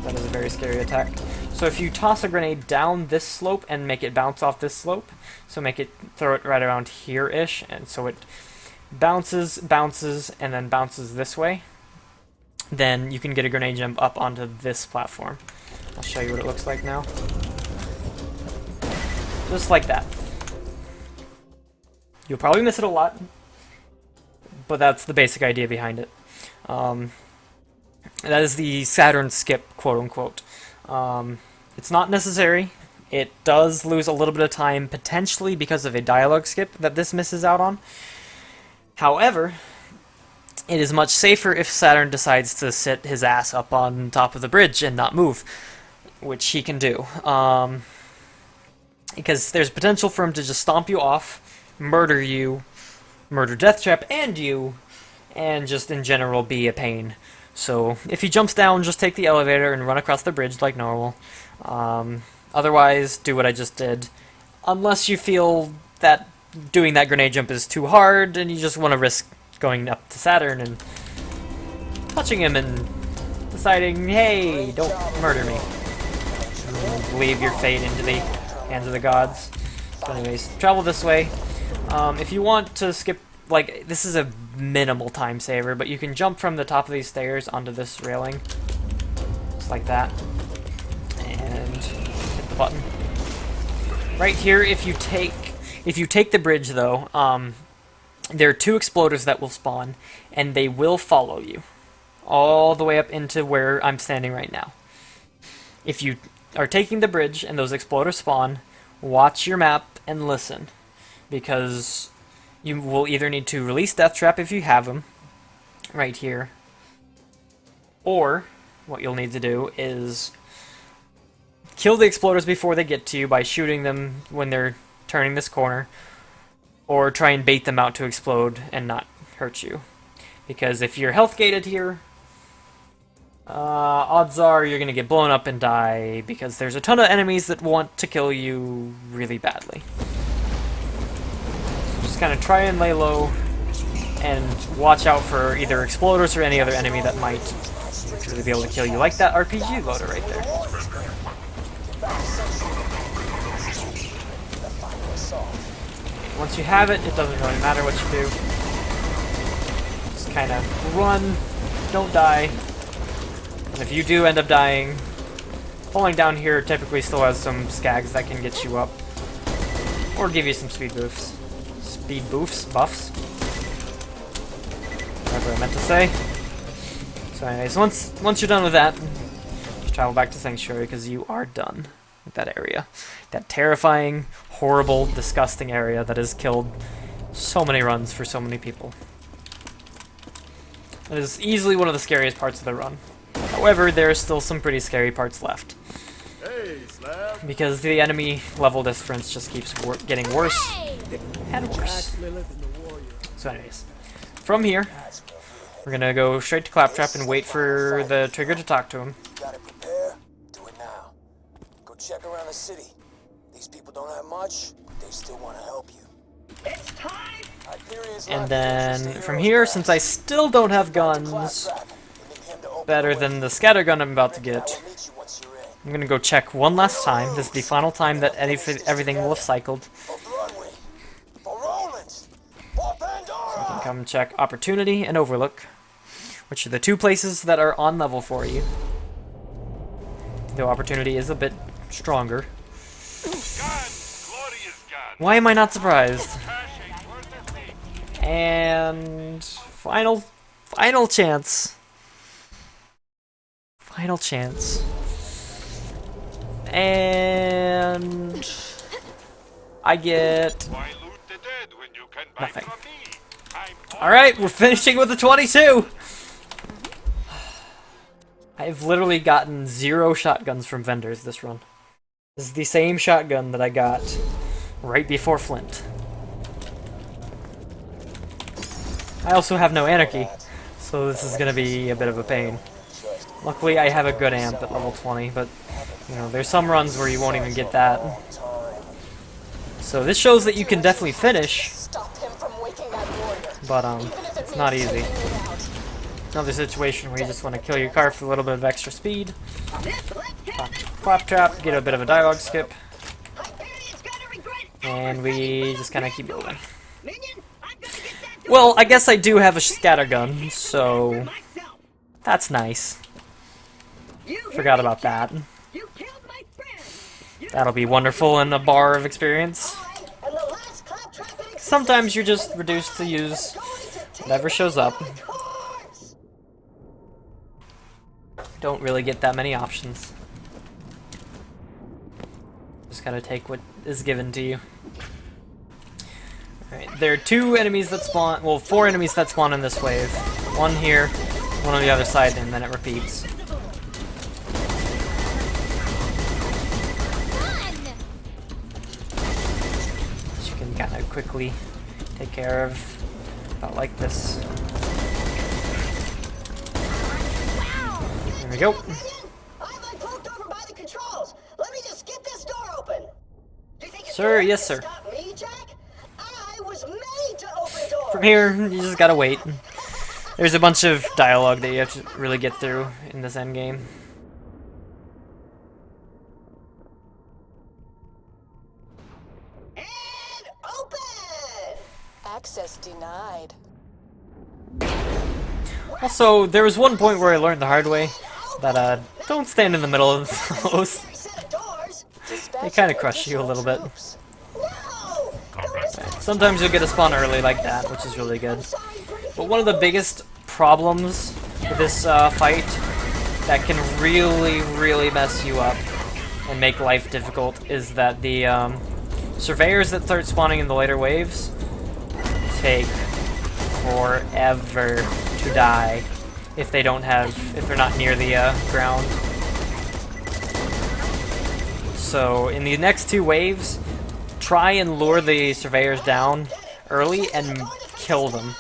That is a very scary attack. So if you toss a grenade down this slope and make it bounce off this slope, so throw it right around here-ish, and so it bounces, and then bounces this way, then you can get a grenade jump up onto this platform. I'll show you what it looks like now. Just like that. You'll probably miss it a lot, but that's the basic idea behind it. That is the Saturn skip, quote-unquote. It's not necessary. It does lose a little bit of time, potentially because of a dialogue skip that this misses out on. However, it is much safer if Saturn decides to sit his ass up on top of the bridge and not move, which he can do. Because there's potential for him to just stomp you off, murder you, murder Deathtrap and you, and just in general be a pain. So if he jumps down, just take the elevator and run across the bridge like normal. Otherwise, do what I just did. Unless you feel that doing that grenade jump is too hard and you just want to risk going up to Saturn and touching him and deciding, hey, don't murder me. Leave your fate into the hands of the gods. So anyways, travel this way. If you want to skip, like, this is a minimal time saver, but you can jump from the top of these stairs onto this railing. Just like that. And hit the button. Right here, if you take the bridge, though, there are 2 exploders that will spawn, and they will follow you all the way up into where I'm standing right now. If you are taking the bridge and those exploders spawn, watch your map and listen, because you will either need to release Deathtrap if you have him, right here, or what you'll need to do is kill the exploders before they get to you by shooting them when they're turning this corner, or try and bait them out to explode and not hurt you. Because if you're health gated here, odds are you're going to get blown up and die, because there's a ton of enemies that want to kill you really badly. So just kind of try and lay low, and watch out for either exploders or any other enemy that might really be able to kill you, like that RPG loader right there. Once you have it, it doesn't really matter what you do. Just kind of run, don't die. And if you do end up dying, falling down here typically still has some skags that can get you up. Or give you some speed buffs. Buffs? Whatever I meant to say. So anyways, once you're done with that, just travel back to Sanctuary, because you are done with that area. That terrifying, horrible, disgusting area that has killed so many runs for so many people. It is easily one of the scariest parts of the run. However, there are still some pretty scary parts left. Because the enemy level difference just keeps getting worse and worse. So anyways, from here, we're gonna go straight to Claptrap and wait for the trigger to talk to him. Gotta prepare. Do it now. Go check around the city. These people don't have much, but they still want to help you. It's time. And then from here, since I still don't have guns better than the scattergun I'm about to get, I'm gonna go check one last time. This is the final time that everything will have cycled. So I can come check Opportunity and Overlook, which are the 2 places that are on level for you. Though Opportunity is a bit stronger. Why am I not surprised? And final chance. Final chance. And I get nothing. Alright, we're finishing with the 22! I've literally gotten 0 shotguns from vendors this run. This is the same shotgun that I got right before Flint. I also have no Anarchy, so this is gonna be a bit of a pain. Luckily, I have a good amp at level 20, but, you know, there's some runs where you won't even get that. So this shows that you can definitely finish, but, it's not easy. Another situation where you just want to kill your car for a little bit of extra speed. Claptrap, get a bit of a dialogue skip. And we just kind of keep building. Well, I guess I do have a scattergun, so that's nice. Forgot about that. That'll be wonderful in a bar of experience. Sometimes you're just reduced to use whatever shows up. Don't really get that many options. Just gotta take what is given to you. Alright, there are 2 enemies that spawn, well, 4 enemies that spawn in this wave. One here, one on the other side, and then it repeats. Which you can kind of quickly take care of, about like this. There we go. Sir, yes sir. From here, you just gotta wait. There's a bunch of dialogue that you have to really get through in this endgame. And open! Access denied. Also, there was one point where I learned the hard way that don't stand in the middle of those. They kind of crush you a little bit. Sometimes you'll get a spawn early like that, which is really good. But one of the biggest problems with this fight that can really mess you up and make life difficult is that the surveyors that start spawning in the later waves take forever to die if they're not near the ground. So in the next 2 waves, try and lure the surveyors down early and kill them.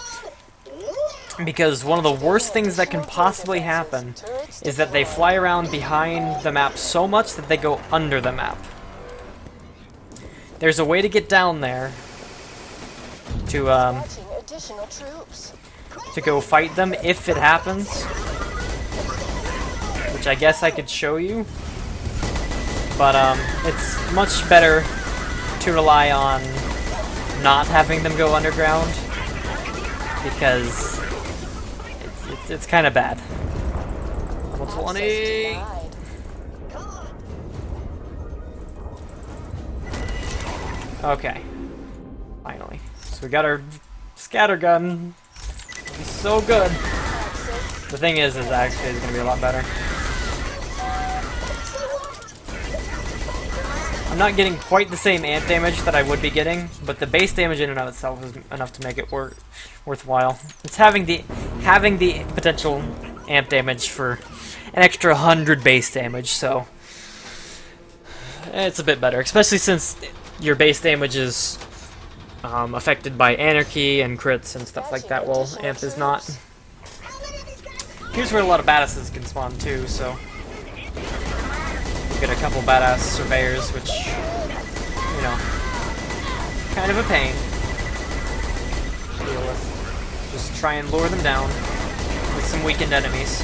Because one of the worst things that can possibly happen is that they fly around behind the map so much that they go under the map. There's a way to get down there to go fight them if it happens, which I guess I could show you. But it's much better to rely on not having them go underground, because it's kind of bad. Level 20. Okay. Finally. So we got our scattergun. It's so good. The thing is actually it's gonna be a lot better. I'm not getting quite the same amp damage that I would be getting, but the base damage in and of itself is enough to make it worthwhile. It's having the potential amp damage for an extra 100 base damage, so it's a bit better, especially since your base damage is affected by anarchy and crits and stuff like that, while amp is not. Here's where a lot of badasses can spawn too, so get a couple badass surveyors, which, you know, kind of a pain to deal with. Just try and lure them down with some weakened enemies.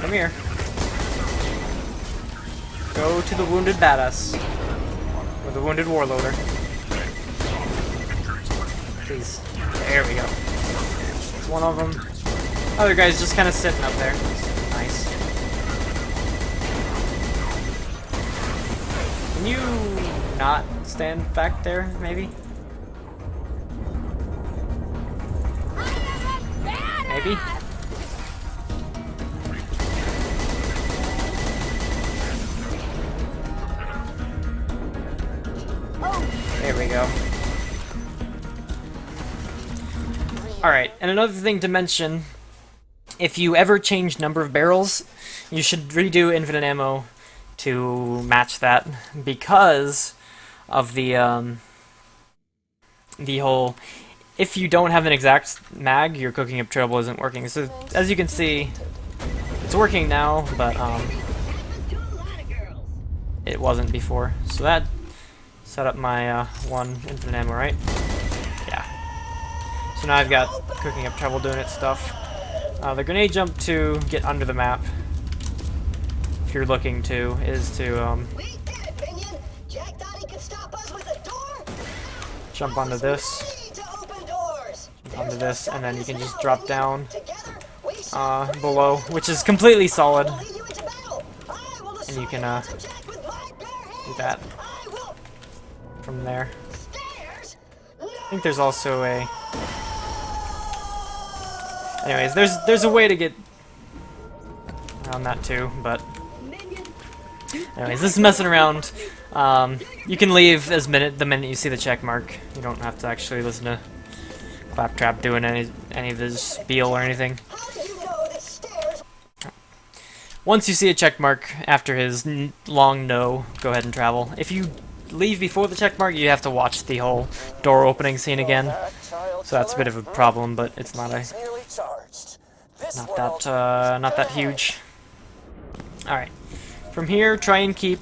Come here. Go to the wounded badass. Or the wounded warlorder. Please. There we go. That's one of them. Other guy's just kind of sitting up there. Nice. Can you not stand back there, maybe? Maybe? There we go. Alright, and another thing to mention, if you ever change number of barrels, you should redo infinite ammo to match that, because of the the whole, if you don't have an exact mag, your cooking up trouble isn't working. So as you can see, it's working now, but it wasn't before. So that set up my one infinite ammo, right? Yeah. So now I've got cooking up trouble doing its stuff. The grenade jump to get under the map, if you're looking to, is to jump onto this, and then you can just drop down below, which is completely solid, and you can do that from there. I think there's also a... Anyways, there's a way to get around that too, but... Anyways, this is messing around. You can leave the minute you see the check mark. You don't have to actually listen to Claptrap doing any of his spiel or anything. Once you see a check mark after his long no, go ahead and travel. If you leave before the check mark, you have to watch the whole door opening scene again. So that's a bit of a problem, but it's not not that huge. All right. From here, try and keep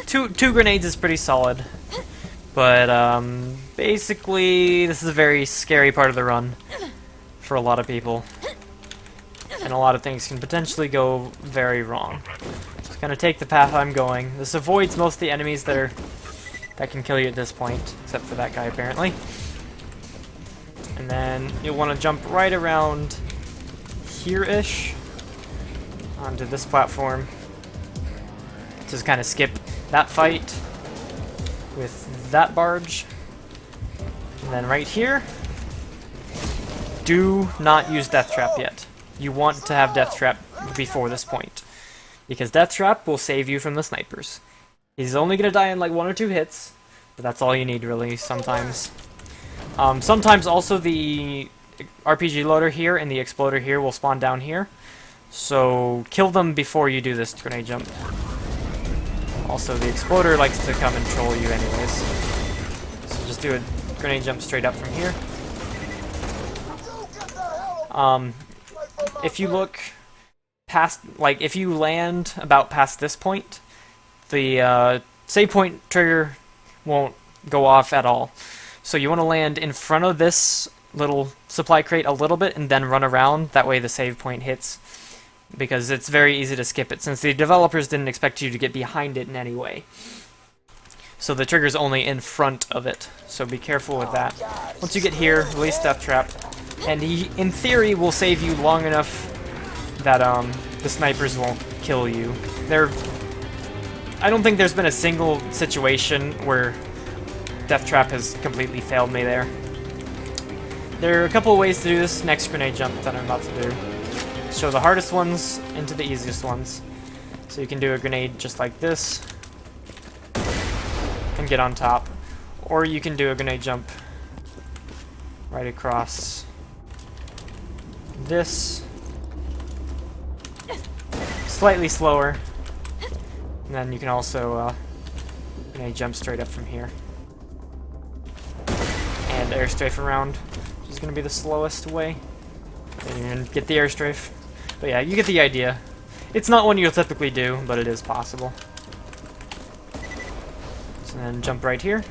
two grenades is pretty solid, but basically this is a very scary part of the run for a lot of people, and a lot of things can potentially go very wrong. Just gonna take the path I'm going. This avoids most of the enemies that can kill you at this point, except for that guy apparently. And then you'll want to jump right around here-ish onto this platform. Just kind of skip that fight with that barge. And then right here, do not use Death Trap yet. You want to have Death Trap before this point, because Death Trap will save you from the snipers. He's only going to die in like 1 or 2 hits, but that's all you need really sometimes. Sometimes also the RPG loader here and the exploder here will spawn down here, so kill them before you do this grenade jump. Also, the exploder likes to come and troll you anyways, so just do a grenade jump straight up from here. If you look past, like if you land about past this point, the save point trigger won't go off at all. So you want to land in front of this little supply crate a little bit and then run around. That way the save point hits, because it's very easy to skip it since the developers didn't expect you to get behind it in any way. So the trigger's only in front of it, so be careful with that. Once you get here, release Death Trap, and he, in theory, will save you long enough that the snipers won't kill you. I don't think there's been a single situation where Death Trap has completely failed me there. There are a couple of ways to do this next grenade jump that I'm about to do. Show the hardest ones into the easiest ones. So you can do a grenade just like this and get on top. Or you can do a grenade jump right across this. Slightly slower. And then you can also grenade jump straight up from here. And air strafe around, which is going to be the slowest way. And get the air strafe. But yeah, you get the idea. It's not one you'll typically do, but it is possible. So then jump right here.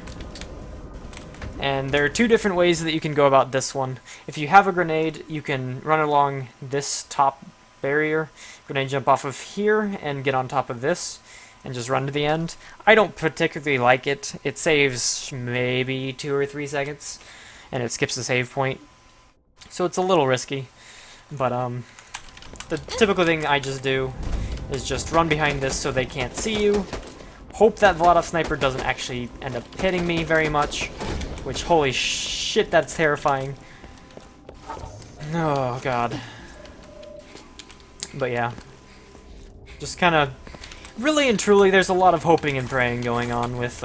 And there are 2 different ways that you can go about this one. If you have a grenade, you can run along this top barrier, grenade jump off of here, and get on top of this, and just run to the end. I don't particularly like it. It saves maybe 2 or 3 seconds, and it skips the save point. So it's a little risky. But the typical thing I just do is just run behind this so they can't see you. Hope that Vladov sniper doesn't actually end up hitting me very much, which, holy shit, that's terrifying. Oh god. But yeah, just kind of, really and truly, there's a lot of hoping and praying going on with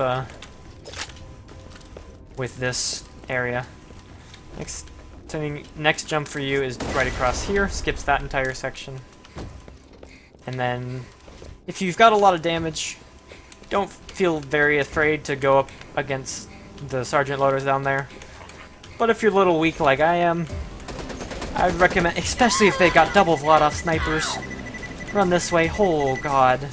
this area. Next jump for you is right across here, skips that entire section. And then, if you've got a lot of damage, don't feel very afraid to go up against the sergeant loaders down there. But if you're a little weak like I am, I would recommend, especially if they got double Vlad snipers, run this way. Oh god.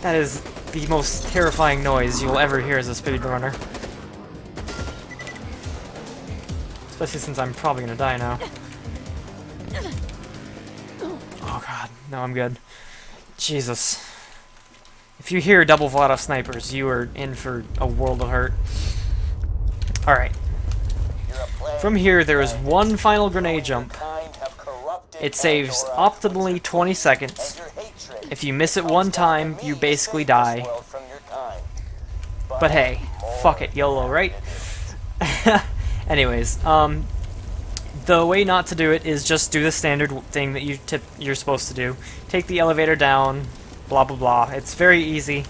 That is the most terrifying noise you'll ever hear as a speedrunner. Especially since I'm probably gonna die now. Oh god, no, I'm good. Jesus. If you hear double Vlad snipers, you are in for a world of hurt. Alright. From here, there is one final grenade jump. It saves optimally 20 seconds. If you miss it one time, you basically die. But hey, fuck it, YOLO, right? Anyways, the way not to do it is just do the standard thing that you're supposed to do. Take the elevator down, blah blah blah. It's very easy.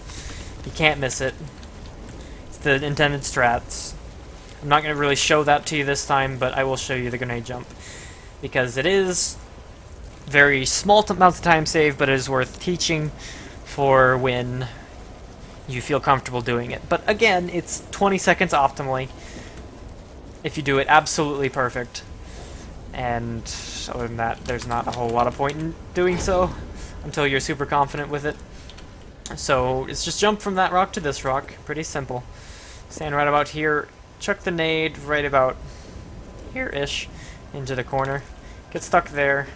You can't miss it. It's the intended strats. I'm not going to really show that to you this time, but I will show you the grenade jump. Because it is very small amounts of time saved, but it is worth teaching for when you feel comfortable doing it. But again, it's 20 seconds optimally if you do it absolutely perfect. And other than that, there's not a whole lot of point in doing so until you're super confident with it. So it's just jump from that rock to this rock. Pretty simple. Stand right about here. Chuck the nade right about here-ish into the corner. Get stuck there.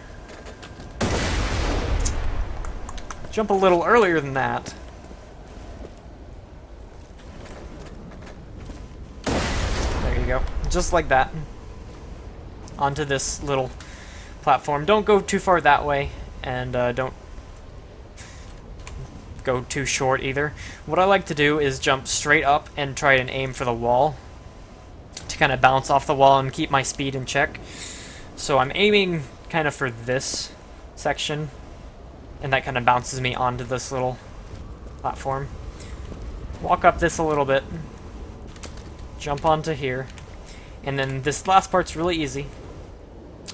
Jump a little earlier than that. There you go. Just like that. Onto this little platform. Don't go too far that way, and don't go too short either. What I like to do is jump straight up and try and aim for the wall to kind of bounce off the wall and keep my speed in check. So I'm aiming kind of for this section, and that kind of bounces me onto this little platform. Walk up this a little bit, jump onto here, and then this last part's really easy.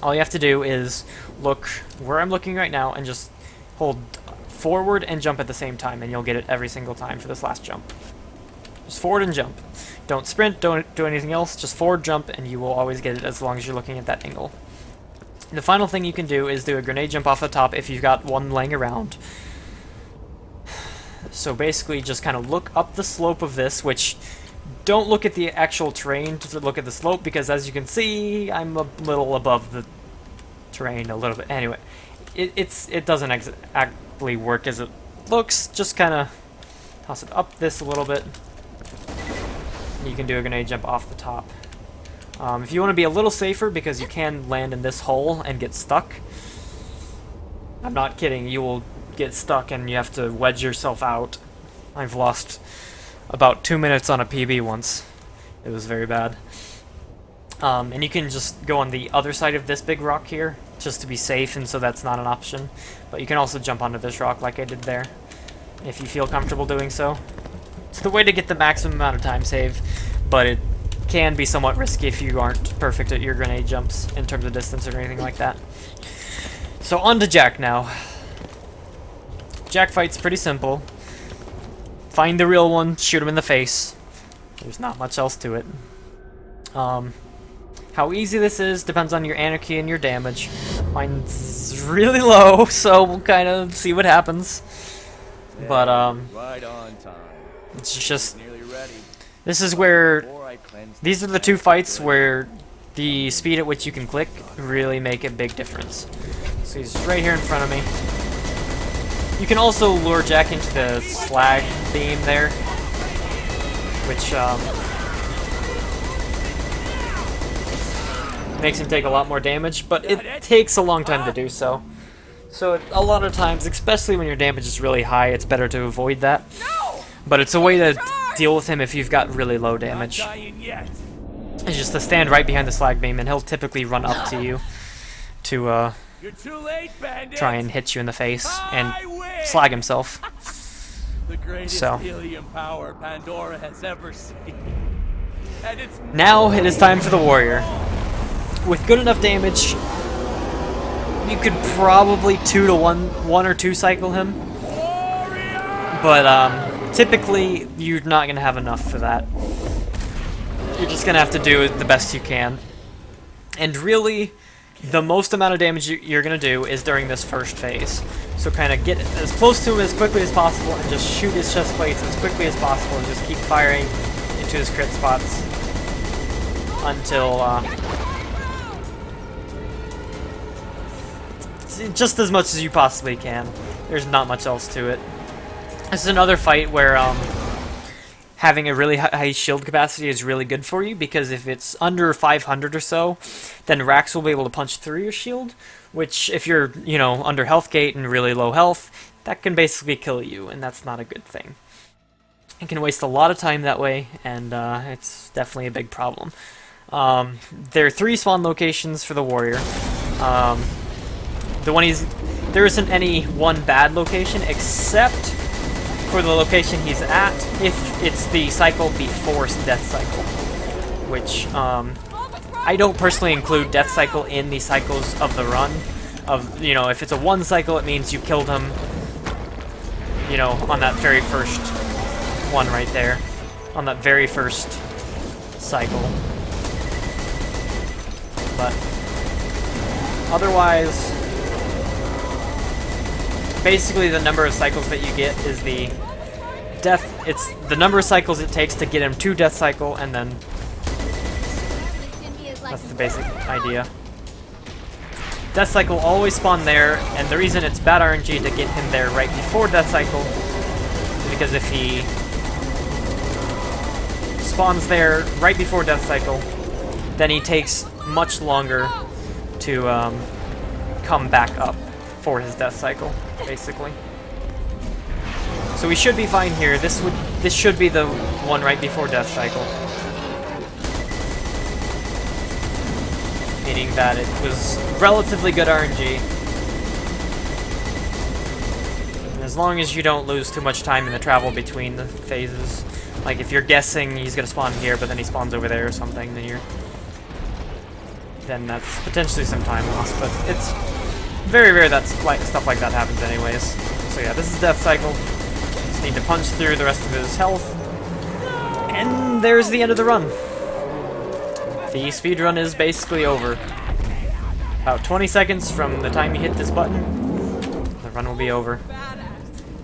All you have to do is look where I'm looking right now and just hold forward and jump at the same time, and you'll get it every single time for this last jump. Just forward and jump. Don't sprint, don't do anything else, just forward jump, and you will always get it as long as you're looking at that angle. The final thing you can do is do a grenade jump off the top if you've got one laying around. So basically just kind of look up the slope of this, which don't look at the actual terrain to look at the slope, because as you can see, I'm a little above the terrain a little bit. Anyway, it doesn't exactly work as it looks. Just kind of toss it up this a little bit. You can do a grenade jump off the top. If you want to be a little safer, because you can land in this hole and get stuck. I'm not kidding, you will get stuck and you have to wedge yourself out. I've lost about 2 minutes on a PB once. It was very bad. And you can just go on the other side of this big rock here, just to be safe, and so that's not an option. But you can also jump onto this rock like I did there, if you feel comfortable doing so. It's the way to get the maximum amount of time save, but it can be somewhat risky if you aren't perfect at your grenade jumps in terms of distance or anything like that. So on to Jack now. Jack fight's pretty simple. Find the real one, shoot him in the face. There's not much else to it. How easy this is depends on your anarchy and your damage. Mine's really low, so we'll kind of see what happens. But Right on time. it's just, Nearly ready. this is where, Before I cleanse these are the two fights where the speed at which you can click really make a big difference. So he's right here in front of me. You can also lure Jack into the slag beam there, which makes him take a lot more damage, but it takes a long time to do so. So a lot of times, especially when your damage is really high, it's better to avoid that. But it's a way to deal with him if you've got really low damage. dying yet. It's just to stand right behind the slag beam, and he'll typically run up to you to You're too late, bandit. try and hit you in the face and I win. slag himself. The greatest So. helium power Pandora has ever seen. And it's Now it is time for the warrior. With good enough damage, you could probably 2 to 1 or 2 cycle him. But typically you're not gonna have enough for that. you're just gonna have to do the best you can. And really, the most amount of damage you're gonna do is during this first phase. So kind of get as close to him as quickly as possible and just shoot his chest plates as quickly as possible and just keep firing into his crit spots until just as much as you possibly can. There's not much else to it. This is another fight where having a really high shield capacity is really good for you, because if it's under 500 or so, then Rax will be able to punch through your shield, which if you're, you know, under health gate and really low health, that can basically kill you, and that's not a good thing. It can waste a lot of time that way, and it's definitely a big problem. There are 3 spawn locations for the warrior. There isn't any one bad location except for the location he's at if it's the cycle before death cycle, which I don't personally include death cycle in the cycles of the run. You know, if it's a 1 cycle, it means you killed him, you know, on that very first one right there, on that very first cycle. But otherwise, basically the number of cycles that you get is the death. It's the number of cycles it takes to get him to death cycle, and then that's the basic idea. Death cycle always spawn there, and the reason it's bad RNG to get him there right before death cycle is because if he spawns there right before death cycle, then he takes much longer to come back up for his death cycle, basically. So we should be fine here. This should be the one right before death cycle, meaning that it was relatively good RNG. And as long as you don't lose too much time in the travel between the phases, like if you're guessing he's gonna spawn here, but then he spawns over there or something, then that's potentially some time lost. But it's very rare that stuff like that happens anyways. So yeah, this is death cycle. Just need to punch through the rest of his health. And there's the end of the run. The speedrun is basically over. About 20 seconds from the time you hit this button, the run will be over.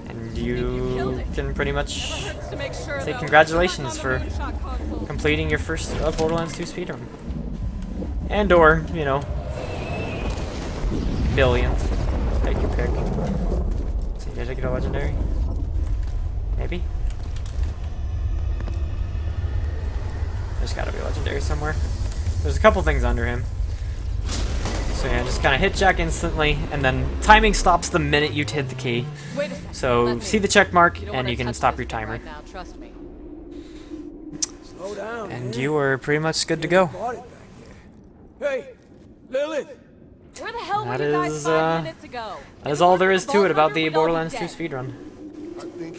And you can pretty much say congratulations for completing your first Borderlands 2 speedrun. And or, you know, billionth. Take your pick. So did I get a legendary? Maybe? There's gotta be a legendary somewhere. There's a couple things under him. So yeah, just kind of hit Jack instantly, and then timing stops the minute you hit the key. So see the check mark, and you can stop your timer. Slow down. And you are pretty much good to go. Hey, Lilith! Where the hell That were you guys is, 5 minutes ago? That is all there is to it about the Borderlands 2 speedrun. I think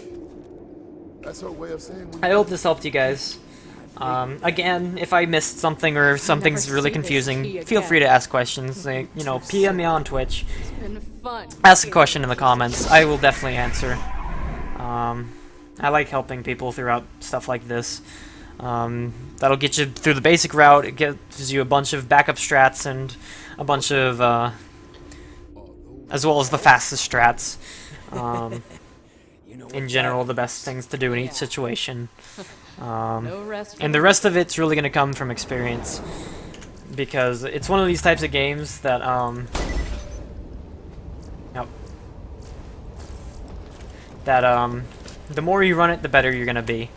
that's her way of saying. I hope this helped you guys. Again, if I missed something or if something's really confusing, feel free to ask questions. Like, you know, PM me on Twitch. It's been fun. Ask a question in the comments. I will definitely answer. I like helping people throughout stuff like this. That'll get you through the basic route. It gives you a bunch of backup strats and a bunch of, as well as the fastest strats. In general, the best things to do in each situation. And the rest of it's really going to come from experience, because it's one of these types of games that, the more you run it, the better you're going to be.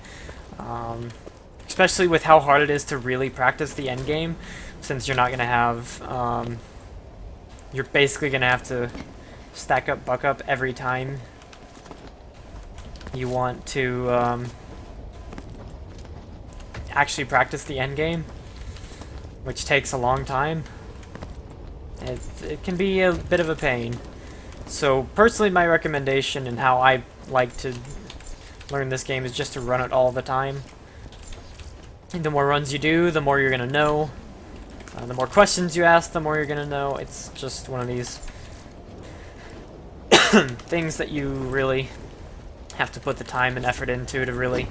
Especially with how hard it is to really practice the end game, since you're not going to have, you're basically going to have to stack up, buck up every time you want to actually practice the end game, which takes a long time. It can be a bit of a pain. So personally, my recommendation and how I like to learn this game is just to run it all the time. And the more runs you do, the more you're gonna know. The more questions you ask, the more you're gonna know. It's just one of these things that you really have to put the time and effort into to really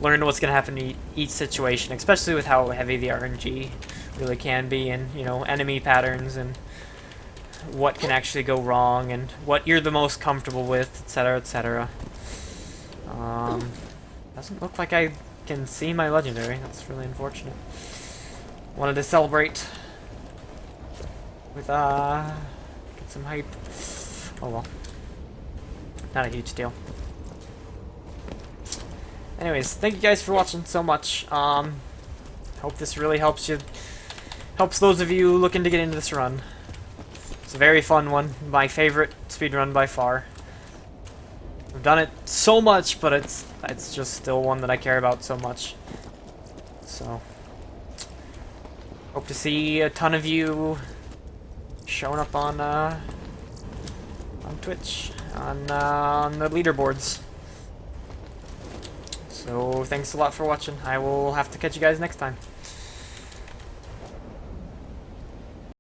learn what's going to happen in each situation, especially with how heavy the RNG really can be, and, you know, enemy patterns, and what can actually go wrong, and what you're the most comfortable with, etc., etc. Doesn't look like I can see my legendary. That's really unfortunate. Wanted to celebrate with, get some hype. Oh well. Not a huge deal. Anyways, thank you guys for watching so much. Hope this really helps you. Helps those of you looking to get into this run. It's a very fun one. My favorite speedrun by far. I've done it so much, but it's just still one that I care about so much. So hope to see a ton of you showing up on Twitch, on the leaderboards. So thanks a lot for watching. I will have to catch you guys next time.